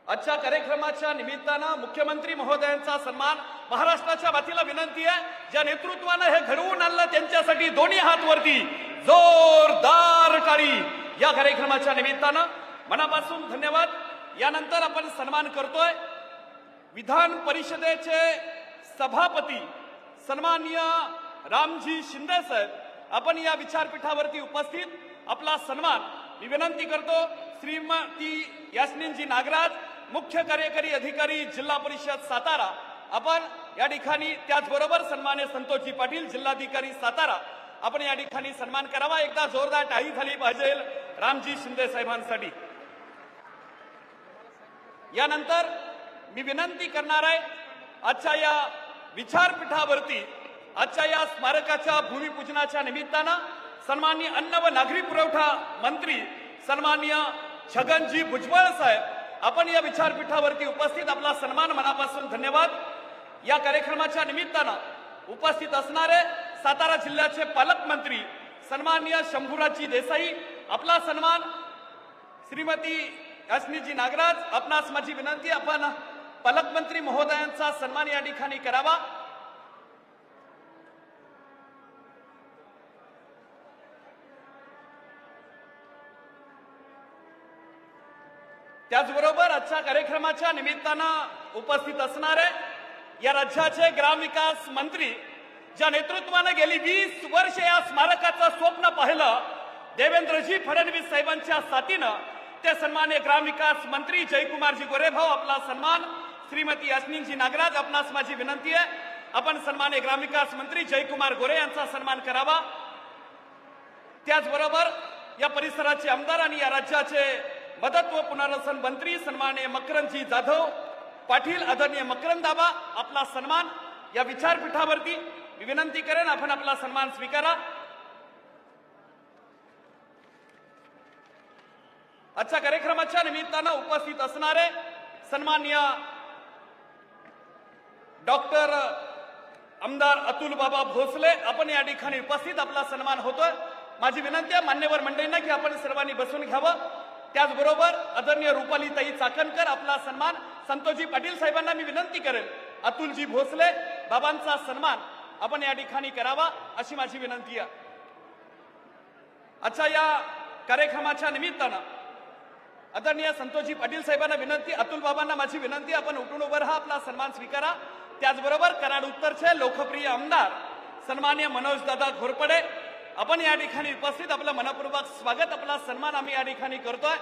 आजच्या कार्यक्रमाच्या निमित्तानं मुख्यमंत्री महोदयांचा सन्मान महाराष्ट्राच्या वतीला विनंती आहे, ज्या नेतृत्वानं हे घडवून आणलं त्यांच्यासाठी दोन्ही हात वरती, जोरदार टाळी या कार्यक्रमाच्या निमित्तानं मनापासून धन्यवाद। यानंतर आपण सन्मान करतोय विधान परिषदेचे सभापती सन्माननीय रामजी शिंदे साहेब। आपण या विचारपीठावरती उपस्थित आपला सन्मान मी विनंती करतो श्रीमती यास्मिनजी नागराज, मुख्य कार्यकारी अधिकारी जिल्हा परिषद सातारा। आपण या ठिकाणी त्याचबरोबर सन्मान्य संतोषजी पाटील जिल्हाधिकारी सातारा, आपण या ठिकाणी सन्मान करावा। एकदा जोरदार टाळी झाली पाहिजे रामजी शिंदे साहेबांसाठी। यानंतर मी विनंती करणार आहे आजच्या या विचारपीठावरती आजच्या या स्मारकाच्या भूमिपूजनाच्या निमित्तानं सन्माननीय अन्न व नागरी पुरवठा मंत्री सन्माननीय छगनजी भुजबळ साहेब, आपण या विचारपीठावरती उपस्थित आपला सन्मान मनापासून धन्यवाद। या कार्यक्रमाच्या निमित्तानं उपस्थित असणारे सातारा जिल्ह्याचे पालकमंत्री सन्माननीय शंभूराजी देसाई, आपला सन्मान श्रीमती यास्मिनजी नागराज। आपणास माझी विनंती, आपण पालकमंत्री महोदयांचा सन्मान या ठिकाणी करावा। त्याचबरोबर आजच्या कार्यक्रमाच्या निमित्तानं उपस्थित असणारे या राज्याचे ग्रामविकास मंत्री, ज्या नेतृत्वाने गेली 20 वर्ष या स्मारकाचं स्वप्न पाहिलं देवेंद्रजी फडणवीस साहेबांच्या साथीनं, ते सन्मान्य ग्रामविकास मंत्री जयकुमारजी गोरेभाऊ, आपला सन्मान श्रीमती यास्मिनजी नागराज। आपणास माझी विनंती आहे, आपण सन्मान्य ग्रामविकास मंत्री जयकुमार गोरे यांचा सन्मान करावा। त्याचबरोबर या परिसराचे आमदार आणि या राज्याचे मदत व पुनर्वसन मंत्री सन्माननीय मकरंदजी जाधव पाटील, आदरणीय मकरंदाबा, आपला सन्मान या विचारपीठावरती मी विनंती करेन, आपण आपला सन्मान स्वीकारा। आजच्या कार्यक्रमाच्या निमित्तानं उपस्थित असणारे सन्माननीय डॉक्टर आमदार अतुल बाबा भोसले, आपण या ठिकाणी उपस्थित आपला सन्मान होतोय। माझी विनंती आहे मान्यवर मंडळींना की आपण सर्वांनी बसून घ्यावं। त्याचबरोबर आदरणीय रुपालीताई चाकणकर, आपला सन्मान संतोषजी पाटील साहेबांना मी विनंती करेन, अतुलजी भोसले बाबांचा सन्मान आपण या ठिकाणी करावा अशी माझी विनंती आहे। आजच्या या कार्यक्रमाच्या निमित्तानं आदरणीय संतोषजी पाटील साहेबांना विनंती, अतुल बाबांना माझी विनंती, आपण उठून उभं राहा, आपला सन्मान स्वीकारा। त्याचबरोबर कराड उत्तरचे लोकप्रिय आमदार सन्माननीय मनोजदादा घोरपडे, आपण या ठिकाणी उपस्थित आपलं मनपूर्वक स्वागत, आपला सन्मान आम्ही या ठिकाणी करतोय।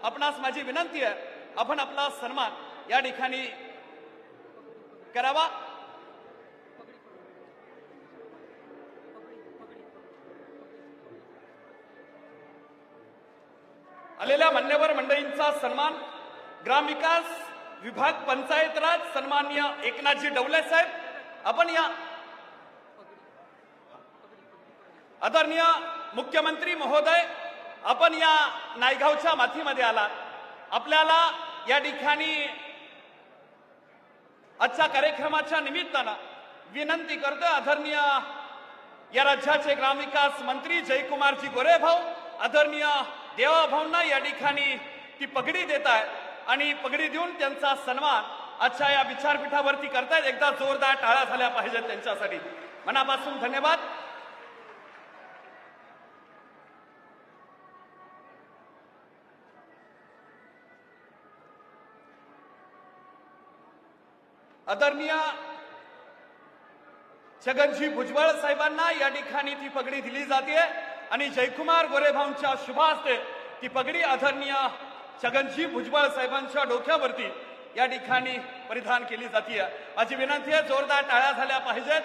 आपणास माझी विनंती आहे, आपण आपला सन्मान या ठिकाणी करावा। आलेल्या मान्यवर मंडळींचा सन्मान ग्रामविकास विभाग पंचायत राज सन्माननीय एकनाथजी डवले साहेब, आपण या आदरणीय मुख्यमंत्री महोदय, आपण या नायगावच्या मातीमध्ये आलात, आपल्याला या ठिकाणी आजच्या कार्यक्रमाच्या निमित्तानं विनंती करतो, आदरणीय या राज्याचे ग्रामविकास मंत्री जयकुमारजी गोरेभाऊ, आदरणीय देवाभाऊंना या ठिकाणी ती पगडी देत आहेत आणि पगडी देऊन त्यांचा सन्मान आजच्या या विचारपीठावरती करतायत। एकदा जोरदार टाळ्या झाल्या पाहिजेत त्यांच्यासाठी, मनापासून धन्यवाद। आदरणीय छगनजी भुजबळ साहेबांना या ठिकाणी ती पगडी दिली जाते आणि जयकुमार गोरेभाऊंच्या शुभ हस्ते ती पगडी आदरणीय छगनजी भुजबळ साहेबांच्या डोक्यावरती या ठिकाणी परिधान केली जाते। माझी विनंती आहे, जोरदार टाळ्या झाल्या पाहिजेत।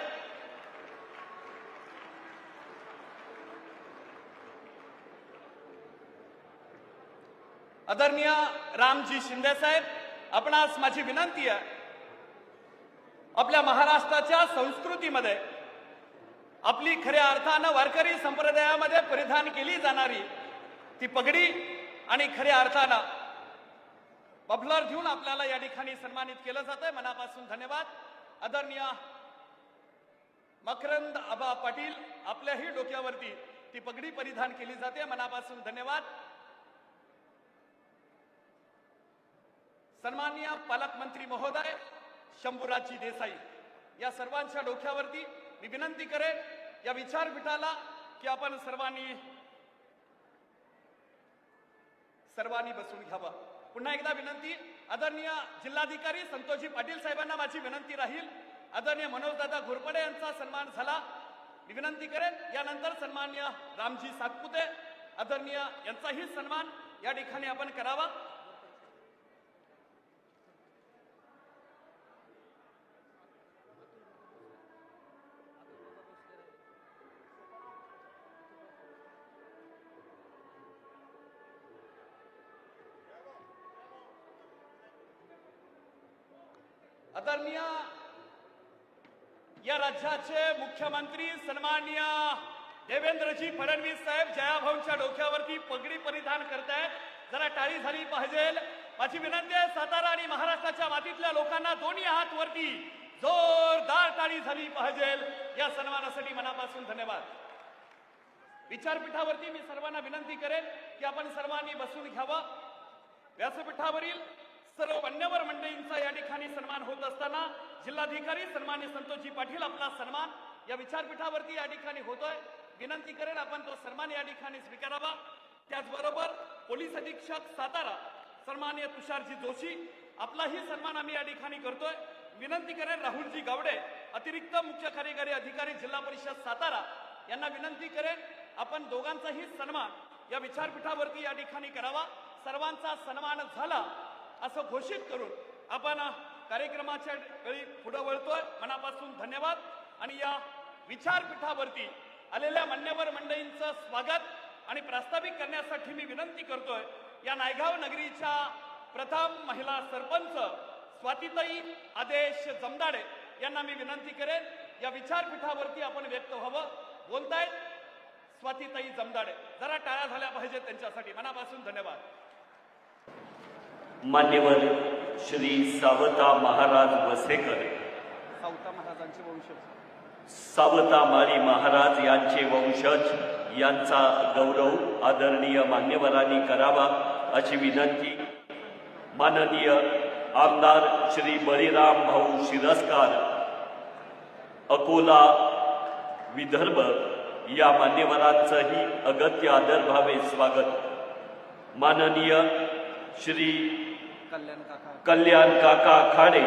आदरणीय रामजी शिंदे साहेब, आपणास माझी विनंती आहे, आपल्या महाराष्ट्राच्या संस्कृतीमध्ये आपली खऱ्या अर्थानं वारकरी संप्रदायामध्ये परिधान केली जाणारी ती पगडी आणि खऱ्या अर्थानं बबलर देऊन आपल्याला या ठिकाणी सन्मानित केलं जातंय, मनापासून धन्यवाद। आदरणीय मकरंद आबा पाटील, आपल्याही डोक्यावरती ती पगडी परिधान केली जाते, मनापासून धन्यवाद। सन्माननीय पालकमंत्री महोदय शंभूराजी देसाई या सर्वांच्या डोक्यावरती मी विनंती करेन या विचारपीठाला की आपण सर्वांनी बसून घ्यावा। पुन्हा एकदा विनंती, आदरणीय जिल्हाधिकारी संतोषजी पाटील साहेबांना माझी विनंती राहील, आदरणीय मनोजदादा घोरपडे यांचा सन्मान झाला, मी विनंती करेन यानंतर सन्माननीय रामजी सातपुते आदरणीय यांचाही सन्मान या ठिकाणी आपण करावा। आदरणीय या राज्याचे मुख्यमंत्री सन्माननीय देवेंद्रजी फडणवीस साहेब जयाभाऊंच्या डोक्यावरती पगडी परिधान करतायत, जरा टाळी झाली पाहिजे। माझी विनंती आहे सातारा आणि महाराष्ट्राच्या मातीतल्या लोकांना दोन्ही हात वरती जोरदार टाळी झाली पाहिजे। या सन्मानासाठी मनापासून धन्यवाद। विचारपीठावरती मी सर्वांना विनंती करेन की आपण सर्वांनी बसून घ्यावा। व्यासपीठावरील सर्व मान्यवर मंडळींचा या ठिकाणी सन्मान होत असताना जिल्हाधिकारी सन्माननीय संतोषजी पाटील आपला सन्मान या विचारपीठावरती या ठिकाणी होतोय, विनंती करेन आपण तो सन्मान या ठिकाणी स्वीकारावा। त्याचबरोबर पोलीस अधीक्षक सातारा सन्माननीय तुषारजी जोशी आपलाही सन्मान आम्ही या ठिकाणी करतोय, विनंती करेन राहुलजी गावडे अतिरिक्त मुख्य कार्यकारी अधिकारी जिल्हा परिषद सातारा यांना विनंती करेन आपण दोघांचाही सन्मान या विचारपीठावरती या ठिकाणी करावा। सर्वांचा सन्मान झाला असं घोषित करून आपण कार्यक्रमाच्या वेळी पुढे वळतोय, मनापासून धन्यवाद। आणि या विचारपीठावरती आलेल्या मान्यवर मंडळींचं स्वागत आणि प्रास्ताविक करण्यासाठी मी विनंती करतोय या नायगाव नगरीच्या प्रथम महिला सरपंच स्वातीताई आदेश जमदाडे यांना मी विनंती करेन या विचारपीठावरती आपण व्यक्त व्हावं। बोलतायत स्वातीताई जमदाडे, जरा टाळ्या झाल्या पाहिजे त्यांच्यासाठी, मनापासून धन्यवाद। मान्यवर श्री सावता महाराज वसेकर, सावता महाराजांचे वंशज, सावता माळी महाराज यांचे वंशज यांचा गौरव आदरणीय मान्यवरांनी करावा अशी विनंती माननीय आमदार श्री बळीराम भाऊ शिरस्कार अकोला विदर्भ या मान्यवरांचंही अगत्य आदरभावे स्वागत। माननीय श्री कल्याण काका खाडे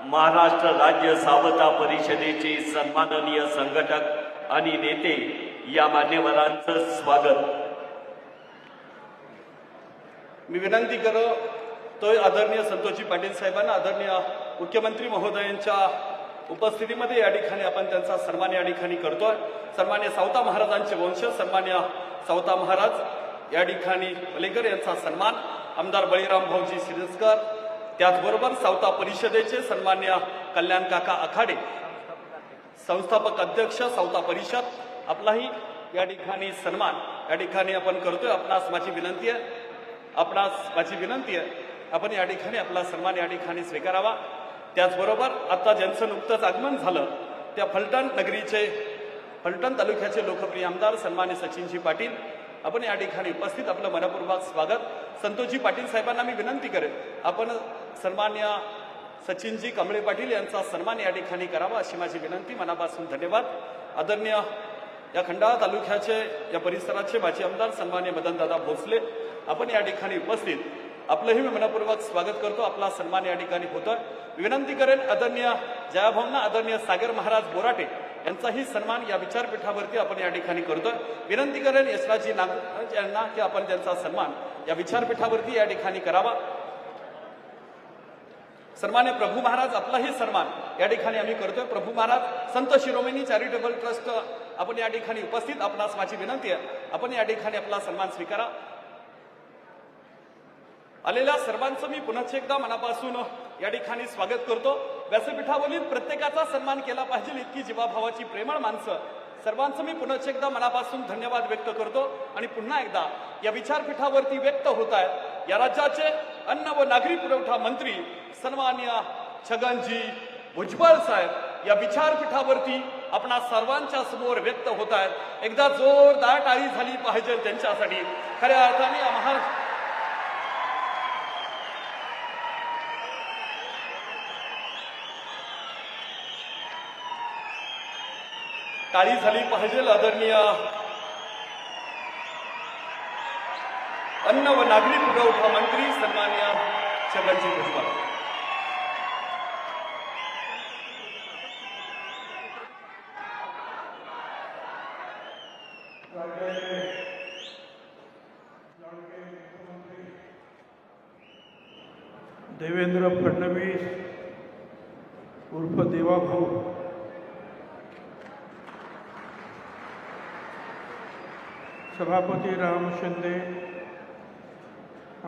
महाराष्ट्र राज्य सावता परिषदेचे सन्माननीय संघटक आणि नेते या मान्यवरांचं स्वागत। मी विनंती करतोय आदरणीय संतोषजी पाटील साहेबांना आदरणीय मुख्यमंत्री महोदयांच्या उपस्थितीमध्ये या ठिकाणी आपण त्यांचा सन्मान या ठिकाणी करतोय। सन्मान्य सावता महाराजांचे वंशज सन्मान्य सावता महाराज या ठिकाणी पलेकर यांचा सन्मान आमदार बळीराम भाऊजी शिरस्कर, त्याचबरोबर सावता परिषदेचे सन्मान्य कल्याण काका आखाडे संस्थापक अध्यक्ष सावता परिषद आपलाही या ठिकाणी सन्मान या ठिकाणी आपण करतोय। आपणास माझी विनंती आहे आपण या ठिकाणी आपला सन्मान या ठिकाणी स्वीकारावा। त्याचबरोबर आता ज्यांचं नुकतंच आगमन झालं त्या फलटण तालुक्याचे लोकप्रिय आमदार सन्मान्य सचिनजी पाटील आपण या ठिकाणी उपस्थित, आपलं मनपूर्वक स्वागत। संतोषजी पाटील साहेबांना मी विनंती करेन आपण सन्मान्य सचिनजी कांबळे पाटील यांचा सन्मान या ठिकाणी करावा अशी माझी विनंती, मनापासून धन्यवाद। आदरणीय या खंडाळा तालुक्याचे या परिसराचे माजी आमदार सन्मान्य मदनदादा भोसले आपण या ठिकाणी उपस्थित, आपलंही मी मनपूर्वक स्वागत करतो, आपला सन्मान या ठिकाणी होतोय। विनंती करेन आदरणीय जयाभाऊंना आदरणीय सागर महाराज बोराटे यांचाही सन्मान या विचारपीठावरती आपण या ठिकाणी करतोय। विनंती करेन यशराजजी नागराज यांना की आपण त्यांचा सन्मान या विचारपीठावरती या ठिकाणी करावा। सन्मान्य प्रभू महाराज आपलाही सन्मान या ठिकाणी आम्ही करतोय। प्रभू महाराज संत शिरोमणी चॅरिटेबल ट्रस्ट आपण या ठिकाणी उपस्थित, आपणास माझी विनंती आहे आपण या ठिकाणी आपला सन्मान स्वीकारा। आलेल्या सर्वांचं मी पुन्हा एकदा मनापासून या ठिकाणी स्वागत करतो। व्यासपीठावरील प्रत्येकाचा सन्मान केला पाहिजे इतकी जीवाभावाची प्रेमळ माणसं सर्वांचं मी पुन्हा एकदा मनापासून धन्यवाद व्यक्त करतो। आणि पुन्हा एकदा या विचारपीठावरती व्यक्त होत आहेत या राज्याचे अन्न व नागरी पुरवठा मंत्री सन्मान्य छगनजी भुजबळ साहेब या विचारपीठावरती आपणा सर्वांच्या समोर व्यक्त होत आहेत। एकदा जोरदार टाळी झाली पाहिजे त्यांच्यासाठी। खऱ्या अर्थाने टाळी झाली पाहिजे. आदरणीय अन्न व नागरी पुरवठा मंत्री सन्माननीय छगनजी भुजबळ. देवेंद्र फडणवीस उर्फ देवाभाऊ सभापती राम शिंदे,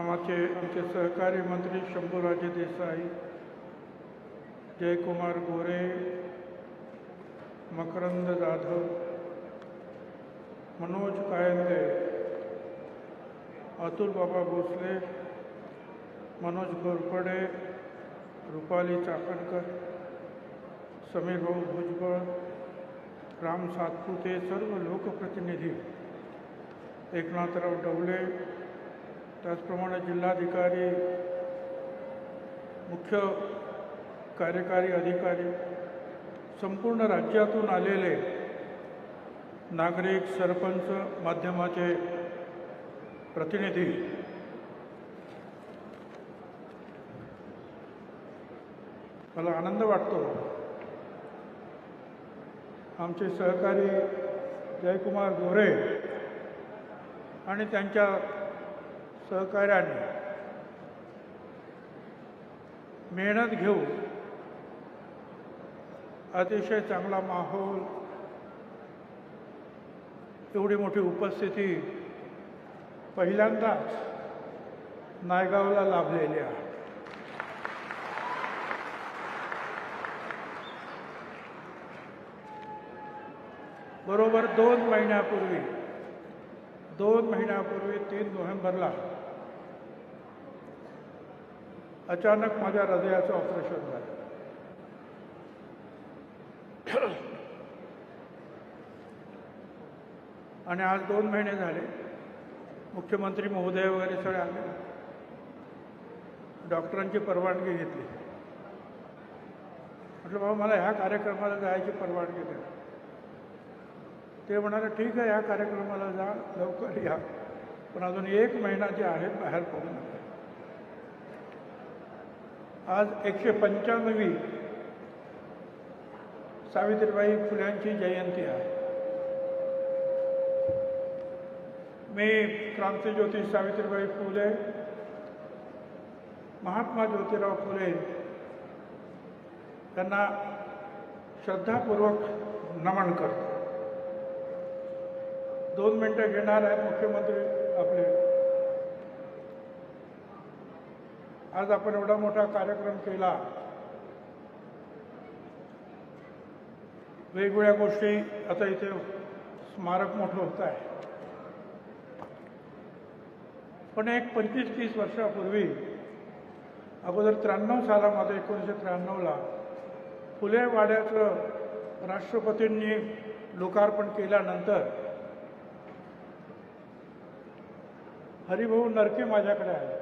आमचे सहकारी मंत्री शंभूराजे देसाई, जयकुमार गोरे, मकरंद जाधव, मनोज कायंदे, अतुल बाबा भोसले, मनोज घोरपडे, रुपाली चाकणकर, समीर भाऊ भुजबळ, राम सातपुते, सर्व लोकप्रतिनिधी, एकनाथराव डवले, त्याचप्रमाणे जिल्हाधिकारी, मुख्य कार्यकारी अधिकारी, संपूर्ण राज्यातून आलेले नागरिक, सरपंच, माध्यमाचे प्रतिनिधी, मला आनंद वाटतो आमचे सहकारी जयकुमार गोरे आणि त्यांच्या सहकार्याने मेहनत घेऊन अतिशय चांगला माहोल, एवढी मोठी उपस्थिती पहिल्यांदाच नायगावला लाभलेली आहे. बरोबर 2 महिन्यापूर्वी 3 नोव्हेंबरला अचानक माझ्या हृदयाचं ऑपरेशन झालं. आणि आज 2 महिने झाले. मुख्यमंत्री महोदय वगैरे सगळे आले, डॉक्टरांची परवानगी घेतली. म्हटलं बाबा मला ह्या कार्यक्रमाला जायची परवानगी द्या. ते म्हणाले ठीक आहे, या कार्यक्रमाला जा, लवकर या, पण अजून 1 महिना जे आहेत बाहेर पडू नका. आज 195वी सावित्रीबाई फुल्यांची जयंती आहे. मी क्रांतिज्योती सावित्रीबाई फुले, महात्मा ज्योतिराव फुले यांना श्रद्धापूर्वक नमन करतो. 2 मिनटं घेणार आहेत मुख्यमंत्री आपले. आज आपण एवढा मोठा कार्यक्रम केला, वेगवेगळ्या गोष्टी, आता इथे स्मारक मोठं होत आहे, पण एक 25-30 वर्षापूर्वी अगोदर 93 सालामध्ये 1993ला फुले वाड्याचं राष्ट्रपतींनी लोकार्पण केल्यानंतर हरिभाऊ नरके माझ्याकडे आले.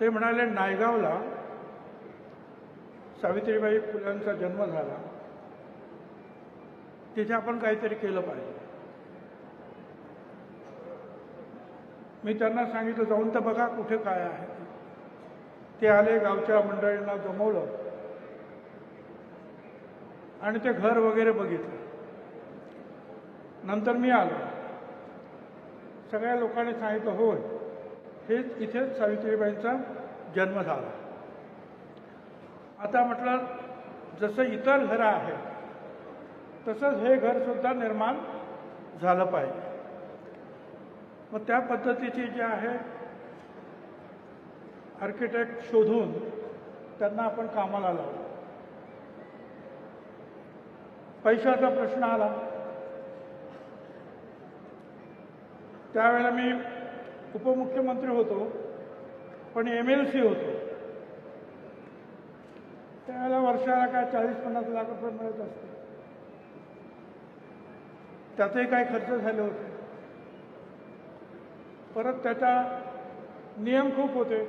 ते म्हणाले नायगावला सावित्रीबाई फुल्यांचा जन्म झाला, तिथे आपण काहीतरी केलं पाहिजे. मी त्यांना सांगितलं जाऊन तर बघा कुठे काय आहे. ते आले, गावच्या मंडळींना जमवलं आणि ते घर वगैरे बघितलं. नंतर मी आलो, सगळ्या लोकांनी सांगितलं होय, हेच इथेच सावित्रीबाईंचा जन्म झाला. आता म्हटलं जसं इतर घरं आहेत तसंच हे घरसुद्धा निर्माण झालं पाहिजे. मग त्या पद्धतीची जे आहे आर्किटेक्ट शोधून त्यांना आपण कामाला लावलं. पैशाचा प्रश्न आला. त्यावेळेला मी उपमुख्यमंत्री होतो, पण MLC होतो. त्यावेळेला वर्षाला काय 40-50 लाख रुपये मिळत असते. त्यातही काही खर्च झाले होते. परत त्याचा नियम खूप होते,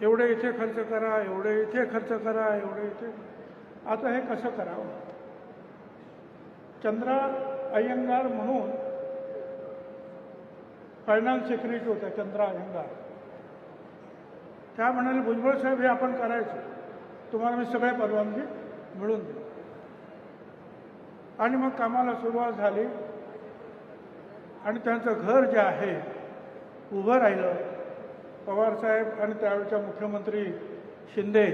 एवढे इथे खर्च करा, एवढे इथे खर्च करा, एवढे इथे. आता हे कसं करावं. चंद्रा अय्यंगार म्हणून फायनान्स सेक्रेटरी होत्या, चंद्रा अय्यंगार. त्या म्हणाले, भुजबळ साहेब हे आपण करायचं, तुम्हाला मी सगळे परवानगी मिळून देऊ. आणि मग कामाला सुरुवात झाली आणि त्यांचं घर जे आहे उभं राहिलं. पवारसाहेब आणि त्यावेळच्या मुख्यमंत्री शिंदे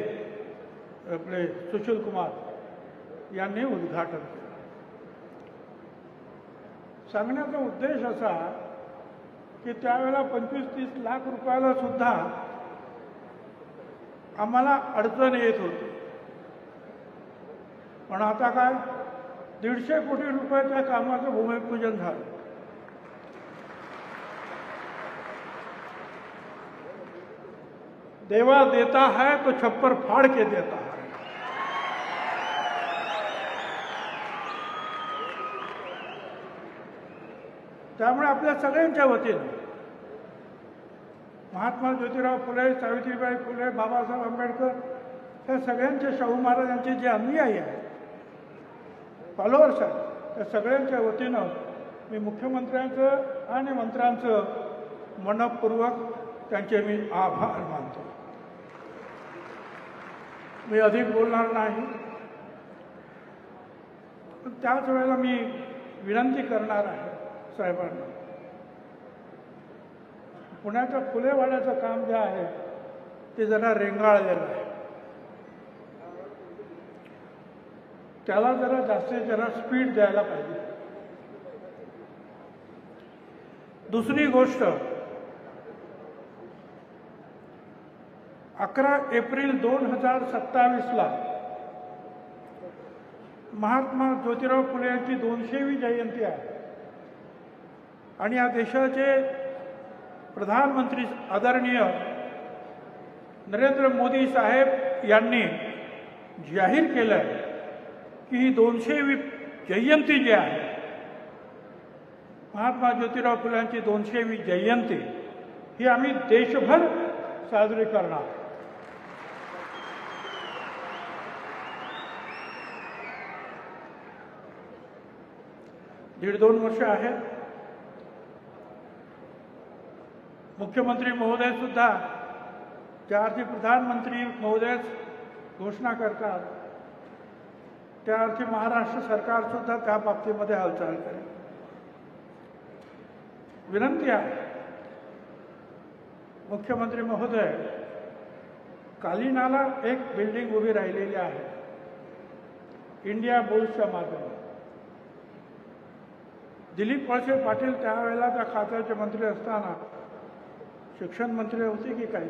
आपले सुशील कुमार यांनी उद्घाटन केलं. सांगण्याचा उद्देश असा की त्यावेळेला 25-30 लाख रुपयाला सुद्धा आम्हाला अडचण येत होती. पण आता काय 150 कोटी रुपयाच्या कामाचं भूमिपूजन झालं. देवा देता है तो छप्पर फाड़ के देता है. त्यामुळे आपल्या सगळ्यांच्या वतीने महात्मा ज्योतिराव फुले, सावित्रीबाई फुले, बाबासाहेब आंबेडकर या सगळ्यांचे, शाहू महाराजांचे जे अनुयायी आहेत, फॉलोअर्स आहेत, त्या सगळ्यांच्या वतीनं मी मुख्यमंत्र्यांचं आणि मंत्र्यांचं मनपूर्वक त्यांचे मी आभार मानतो. मी अधिक बोलणार नाही, पण त्याच वेळेला मी विनंती करणार आहे साहेबांना. पुण्याच्या फुलेवाड्याचं काम जे आहे ते जरा रेंगाळलेलं आहे. त्याला जरा स्पीड द्यायला पाहिजे. दुसरी गोष्ट, 11 एप्रिल 2027ला महात्मा ज्योतिराव फुले यांची 200वी जयंती आहे. आणि या देशाचे प्रधानमंत्री आदरणीय नरेंद्र मोदी साहेब यांनी जाहीर केलं आहे की ही 200वी जयंती जी आहे, महात्मा ज्योतिराव फुल्यांची 200वी जयंती, ही आम्ही देशभर साजरी करणार. दीड 2 वर्ष आहेत. मुख्यमंत्री महोदय सुद्धा ज्या अर्थी प्रधानमंत्री महोदयच घोषणा करतात, त्या अर्थी महाराष्ट्र सरकार सुद्धा त्या बाबतीमध्ये हालचाल करेल. विनंती आहे, मुख्यमंत्री महोदय, कालिनाला एक बिल्डिंग उभी राहिलेली आहे इंडिया बुल्सच्या माध्यमातून. दिलीप वळसे पाटील त्यावेळेला त्या खात्याचे मंत्री असताना, शिक्षण मंत्री होते की काही,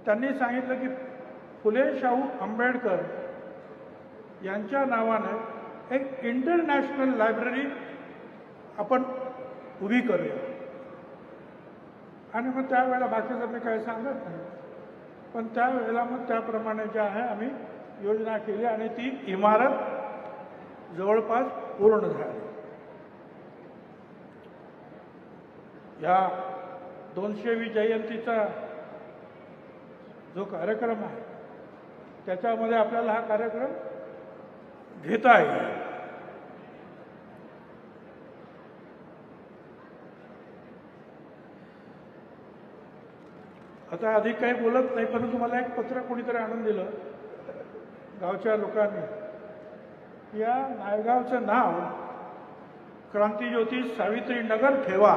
त्यांनी सांगितलं की फुले शाहू आंबेडकर यांच्या नावाने एक इंटरनॅशनल लायब्ररी आपण उभी करूया. आणि मग त्यावेळेला बाकीचं मी काही सांगत नाही, पण त्यावेळेला मग त्याप्रमाणे जे आहे आम्ही योजना केली आणि ती इमारत जवळपास पूर्ण झाली. या 200वी जयंतीचा जो कार्यक्रम आहे त्याच्यामध्ये आपल्याला हा कार्यक्रम घेता येईल. आता अधिक काही बोलत नाही, परंतु मला एक पत्र कोणीतरी आणून दिलं गावच्या लोकांनी. या नायगावचं नाव क्रांतिज्योती सावित्री नगर ठेवा.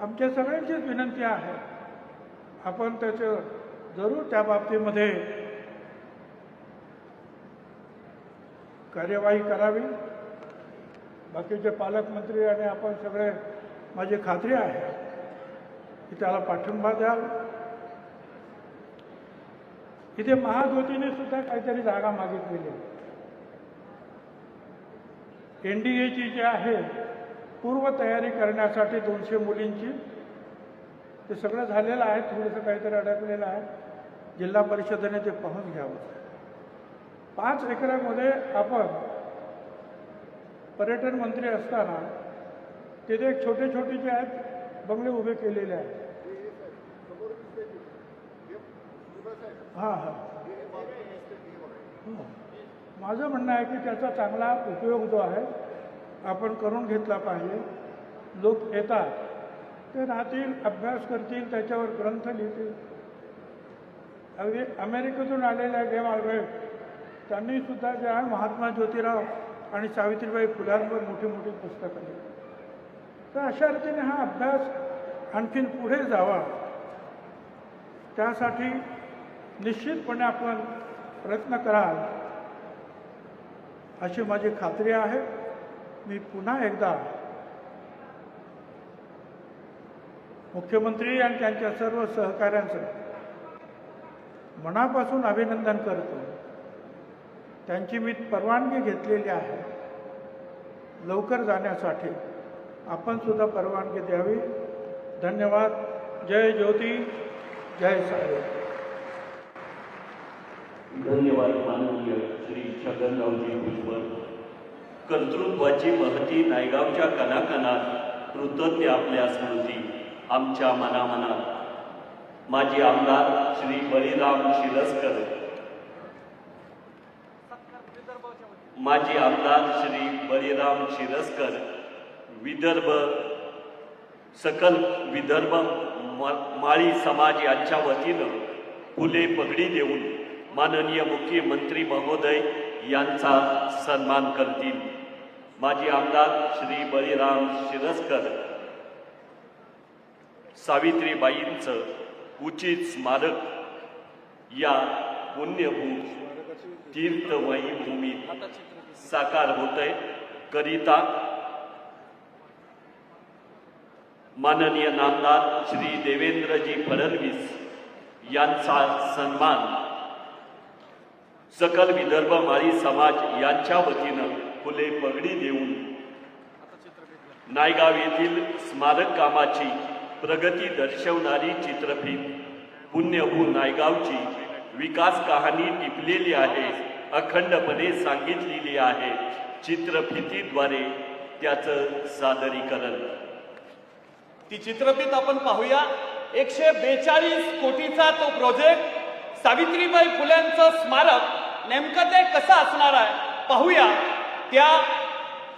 आमच्या सगळ्यांचीच विनंती आहे, आपण त्याचं जरूर त्या बाबतीमध्ये कार्यवाही करावी. बाकीचे पालकमंत्री आणि आपण सगळे, माझी खात्री आहे की त्याला पाठिंबा द्याल. इथे महाज्योतीने सुद्धा काहीतरी जागा मागितलेली आहे. NDAची जी आहे पूर्वतयारी करण्यासाठी 200 मुलींची, ते सगळं झालेलं आहे. थोडंसं काहीतरी अडकलेलं आहे. जिल्हा परिषदेने ते पाहून घ्यावं. 5 एकरामध्ये आपण पर्यटन मंत्री असताना तिथे एक छोटे जे आहेत बंगले उभे केलेले आहेत. हां हां हो. माझं म्हणणं आहे की त्याचा चांगला उपयोग जो आहे आपण करून घेतला पाहिजे. लोक येतात, ते राहतील, अभ्यास करतील, त्याच्यावर ग्रंथ लिहितील. अगदी अमेरिकेतून आलेल्या गेम आल्ब्रेट त्यांनीसुद्धा जे आहे महात्मा ज्योतिराव आणि सावित्रीबाई फुल्यांवर मोठी मोठी पुस्तकं लिहिली. तर अशा रीतीने हा अभ्यास आणखीन पुढे जावा, त्यासाठी निश्चितपणे आपण प्रयत्न कराल अशी माझी खात्री आहे. मी पुन्हा एकदा मुख्यमंत्री आणि त्यांच्या सर्व सहकाऱ्यांचं मनापासून अभिनंदन करतो. त्यांची मी परवानगी घेतलेली आहे लवकर जाण्यासाठी. आपण सुद्धा परवानगी द्यावी. धन्यवाद. जय ज्योती, जय साहेब. धन्यवाद माननीय श्री छगनरावजी भुजबळ. कर्तृत्वाची महती नायगावच्या कणाकणात कृतज्ञ आपल्या स्मृती आमच्या मनामनात. माजी आमदार श्री बळीराम शिरस्कर, माजी आमदार श्री बळीराम शिरस्कर, विदर्भ सकल विदर्भ माळी समाज यांच्या वतीनं फुले पगडी देऊन माननीय मुख्यमंत्री महोदय यांचा सन्मान करतील. माजी आमदार श्री बळीराम शिरस्कर सावित्रीबाईंचं उचित स्मारक या पुण्यभूत तीर्थमयी भूमीत साकार होतंय करिता माननीय नामदार श्री देवेंद्रजी फडणवीस यांचा सन्मान सकल विदर्भ माळी समाज यांच्या वतीनं फुले पगडी देऊन नायगाव येथील स्मारक कामाची प्रगती दर्शवणारी चित्रफीत पुण्यभू नायगावची विकास कहाणी टिपलेली आहे, अखंडपणे सांगितलेली आहे. चित्रफितीद्वारे त्याचं सादरीकरण. ती चित्रफित आपण पाहूया. 142 कोटीचा तो प्रोजेक्ट, सावित्रीबाई फुल्यांचं स्मारक नेमकं ते कसं असणार आहे पाहूया त्या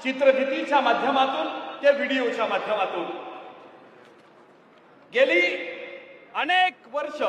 चित्रफितीच्या माध्यमातून, त्या व्हिडिओच्या माध्यमातून. गेली अनेक वर्ष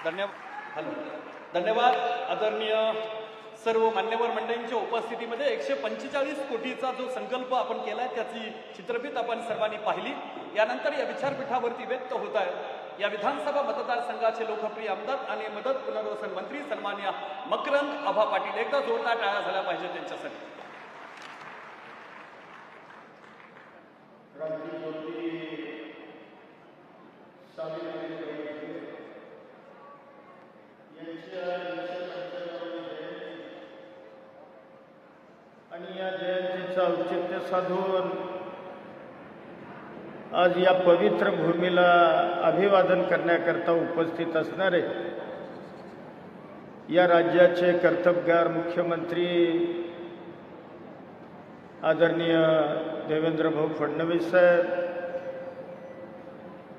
धन्यवाद आदरणीय सर्व मान्यवर मंडळींच्या उपस्थितीमध्ये 145 कोटीचा जो संकल्प आपण केलाय त्याची चित्रफित आपण सर्वांनी पाहिली. यानंतर या विचारपीठावरती व्यक्त होत आहे या विधानसभा मतदारसंघाचे लोकप्रिय आमदार आणि मदत पुनर्वसन मंत्री सन्मान्य मकरंद आभा पाटील. एकदा जोरदार टाळ्या झाल्या पाहिजे त्यांच्यासाठी. आणि या जयंतीचं औचित्य साधून आज या पवित्र भूमीला अभिवादन करण्याकरता उपस्थित असणारे या राज्याचे कर्तबगार मुख्यमंत्री आदरणीय देवेंद्र भाऊ फडणवीस साहेब,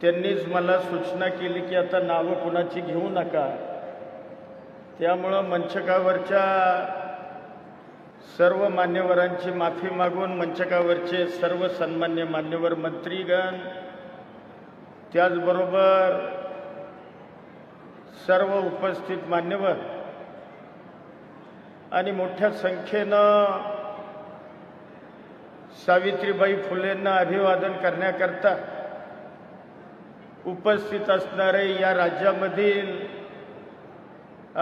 त्यांनीच मला सूचना केली की आता नावं कुणाची घेऊ नका. त्यामुळं मंचकावरच्या सर्व मान्यवरांची माफी मागून मंचकावरचे सर्व सन्मान्य मान्यवर मंत्रीगण, त्याचबरोबर सर्व उपस्थित मान्यवर आणि मोठ्या संख्येनं सावित्रीबाई फुलेंना अभिवादन करण्याकरता उपस्थित असणारे या राज्यामधील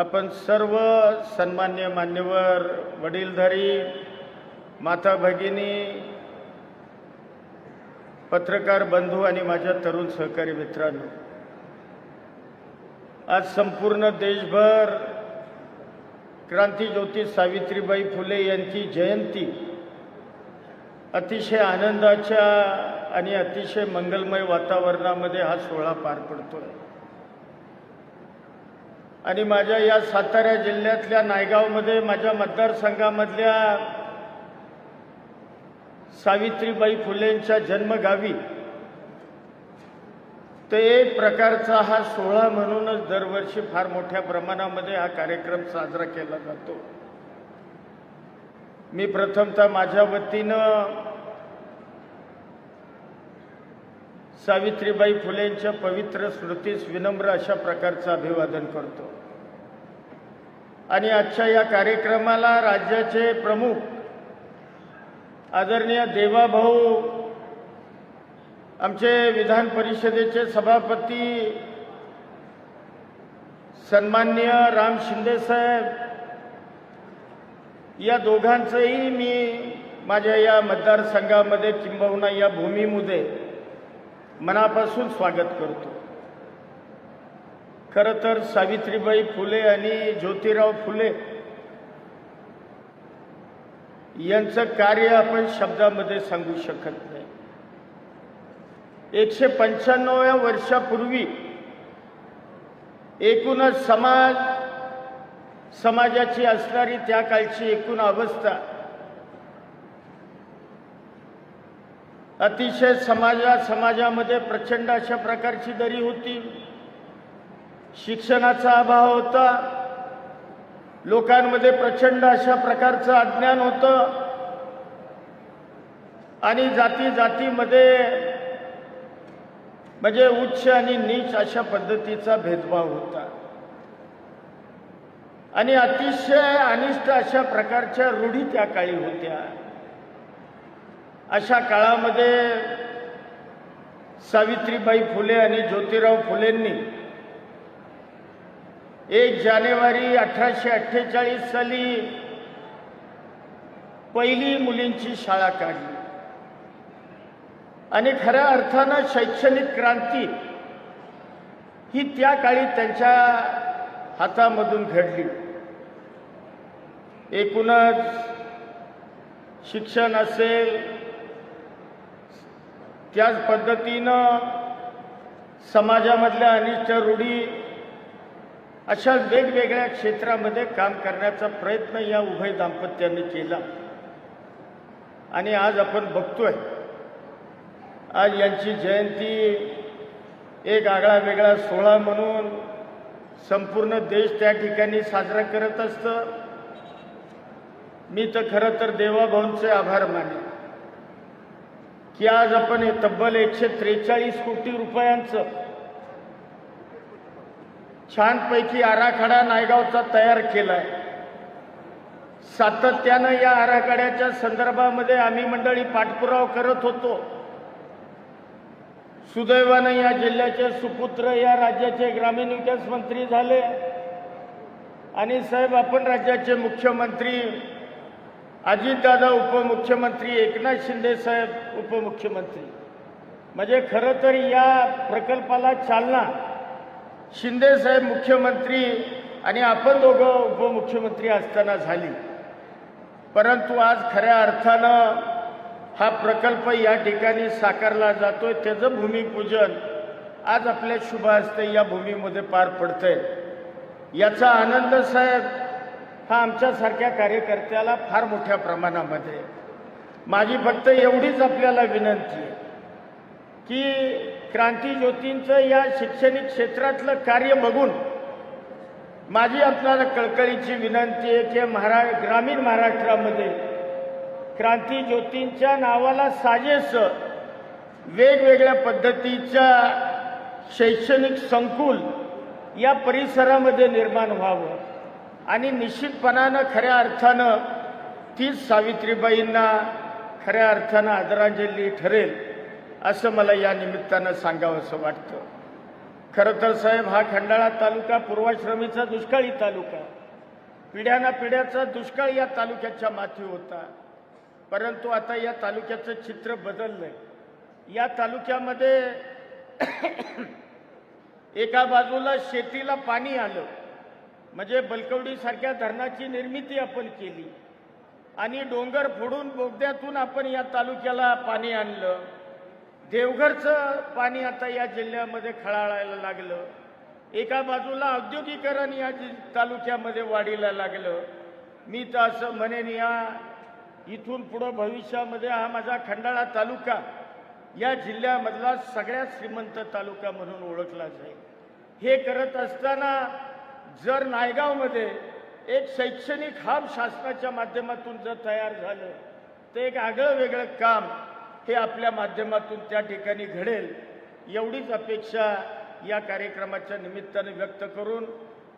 आपण सर्व सन्मान्य मान्यवर, वडीलधारी, माता भगिनी, पत्रकार बंधू आणि माझ्या तरुण सहकारी मित्रांनो, आज संपूर्ण देशभर क्रांतीज्योती सावित्रीबाई फुले यांची जयंती अतिशय आनंदाच्या आणि अतिशय मंगलमय वातावरणामध्ये हा सोहळा पार पडतोय. आणि माझ्या या सातारा जिल्ह्यातल्या नायगावमध्ये माझ्या मतदारसंघामधल्या सावित्रीबाई फुलेंच्या जन्मगावी ते एक प्रकारचा हा सोहळा म्हणूनच दरवर्षी फार मोठ्या प्रमाणामध्ये हा कार्यक्रम साजरा केला जातो. मी प्रथमतः माझ्या वतीनं सावित्रीबाई फुलेंच्या पवित्र स्मृतीस विनम्र अशा प्रकारचं अभिवादन करतो. आणि आजच्या या कार्यक्रमाला राज्याचे प्रमुख आदरणीय देवाभाऊ, आमचे विधान परिषदेचे सभापती सन्माननीय राम शिंदे साहेब, या दोघांचंही मी माझ्या या मतदारसंघामध्ये किंबहुना या भूमीमध्ये मनापासून स्वागत करतो. खरं तर सावित्रीबाई फुले आणि ज्योतिराव फुले यांचं कार्य आपण शब्दामध्ये सांगू शकत नाही. 195व्या वर्षापूर्वी एकूणच समाजाची असणारी त्या काळची एकूण अवस्था अतिशय समाजामध्ये प्रचंड अशा प्रकारची दरी होती. शिक्षणाचा अभाव होता. लोकांमध्ये प्रचंड अशा प्रकारचं अज्ञान होतं. आणि जातीमध्ये म्हणजे उच्च आणि नीच अशा पद्धतीचा भेदभाव होता. आणि अतिशय अनिष्ट अशा प्रकारच्या रूढी त्या काळी होत्या. अशा काळामध्ये सावित्रीबाई फुले आणि ज्योतिराव फुलेंनी 1 जानेवारी 1848 साली पहिली मुलींची शाळा काढली. आणि खऱ्या अर्थानं शैक्षणिक क्रांती ही त्या काळी त्यांच्या हातामधून घडली. एकूणच शिक्षण असेल, त्याच पद्धतीनं समाजामधल्या अनिष्ट रूढी अशा वेगवेगळ्या क्षेत्रामध्ये काम करण्याचा प्रयत्न या उभय दाम्पत्याने केला. आणि आज आपण बघतोय, आज यांची जयंती एक आगळा वेगळा सोहळा म्हणून संपूर्ण देश त्या ठिकाणी साजरा करत असतं. मी तर खरं तर देवाभाऊंचे आभार माने की आज आपण हे तब्बल 143 कोटी रुपयांचं छानपैकी आराखडा नायगावचा तयार केलाय. सातत्यानं या आराखड्याच्या संदर्भामध्ये आम्ही मंडळी पाठपुरावा करत होतो. सुदैवानं या जिल्ह्याचे सुपुत्र या राज्याचे ग्रामीण विकास मंत्री झाले आणि साहेब आपण राज्याचे मुख्यमंत्री अजितदादा उपमुख्यमंत्री, एकनाथ शिंदे साहेब उपमुख्यमंत्री. म्हणजे खरं तर या प्रकल्पाला चालना शिंदे साहेब मुख्यमंत्री आणि आपण दोघं उपमुख्यमंत्री असताना झाली. परंतु आज खऱ्या अर्थानं हा प्रकल्प या ठिकाणी साकारला जातोय. त्याचं भूमिपूजन आज आपल्या शुभ हस्ते या भूमीमध्ये पार पडतंय. याचा आनंद साहेब हा आमच्यासारख्या कार्यकर्त्याला फार मोठ्या प्रमाणामध्ये. माझी फक्त एवढीच आपल्याला विनंती आहे की क्रांती ज्योतींचं या शैक्षणिक क्षेत्रातलं कार्य बघून माझी आपल्याला कळकळीची विनंती आहे की ग्रामीण महाराष्ट्रामध्ये क्रांती ज्योतींच्या नावाला साजेस वेगवेगळ्या पद्धतीच्या शैक्षणिक संकुल या परिसरामध्ये निर्माण व्हावं आणि निश्चितपणानं खऱ्या अर्थानं तीच सावित्रीबाईंना खऱ्या अर्थानं आदरांजली ठरेल असं मला या निमित्तानं सांगावंसं वाटतं. खरं तर साहेब हा खंडाळा तालुका पूर्वाश्रमीचा दुष्काळी तालुका, पिढ्यानापिढ्याचा दुष्काळ या तालुक्याच्या माथी होता. परंतु आता या तालुक्याचं चित्र बदललंय. या तालुक्यामध्ये एका बाजूला शेतीला पाणी आलं म्हणजे बलकवडीसारख्या धरणाची निर्मिती आपण केली आणि डोंगर फोडून बोगद्यातून आपण या तालुक्याला पाणी आणलं. देवघरचं पाणी आता या जिल्ह्यामध्ये खळाळायला लागलं. एका बाजूला औद्योगिकरण या तालुक्यामध्ये वाढीला लागलं. मी तर असं म्हणेन या इथून पुढं भविष्यामध्ये हा माझा खंडाळा तालुका या जिल्ह्यामधला सगळ्यात श्रीमंत तालुका म्हणून ओळखला जाईल. हे करत असताना जर नायगावमध्ये एक शैक्षणिक हब शासनाच्या माध्यमातून जर तयार झालं तर एक आगळं वेगळं काम हे आपल्या माध्यमातून त्या ठिकाणी घडेल एवढीच अपेक्षा या कार्यक्रमाच्या निमित्ताने व्यक्त करून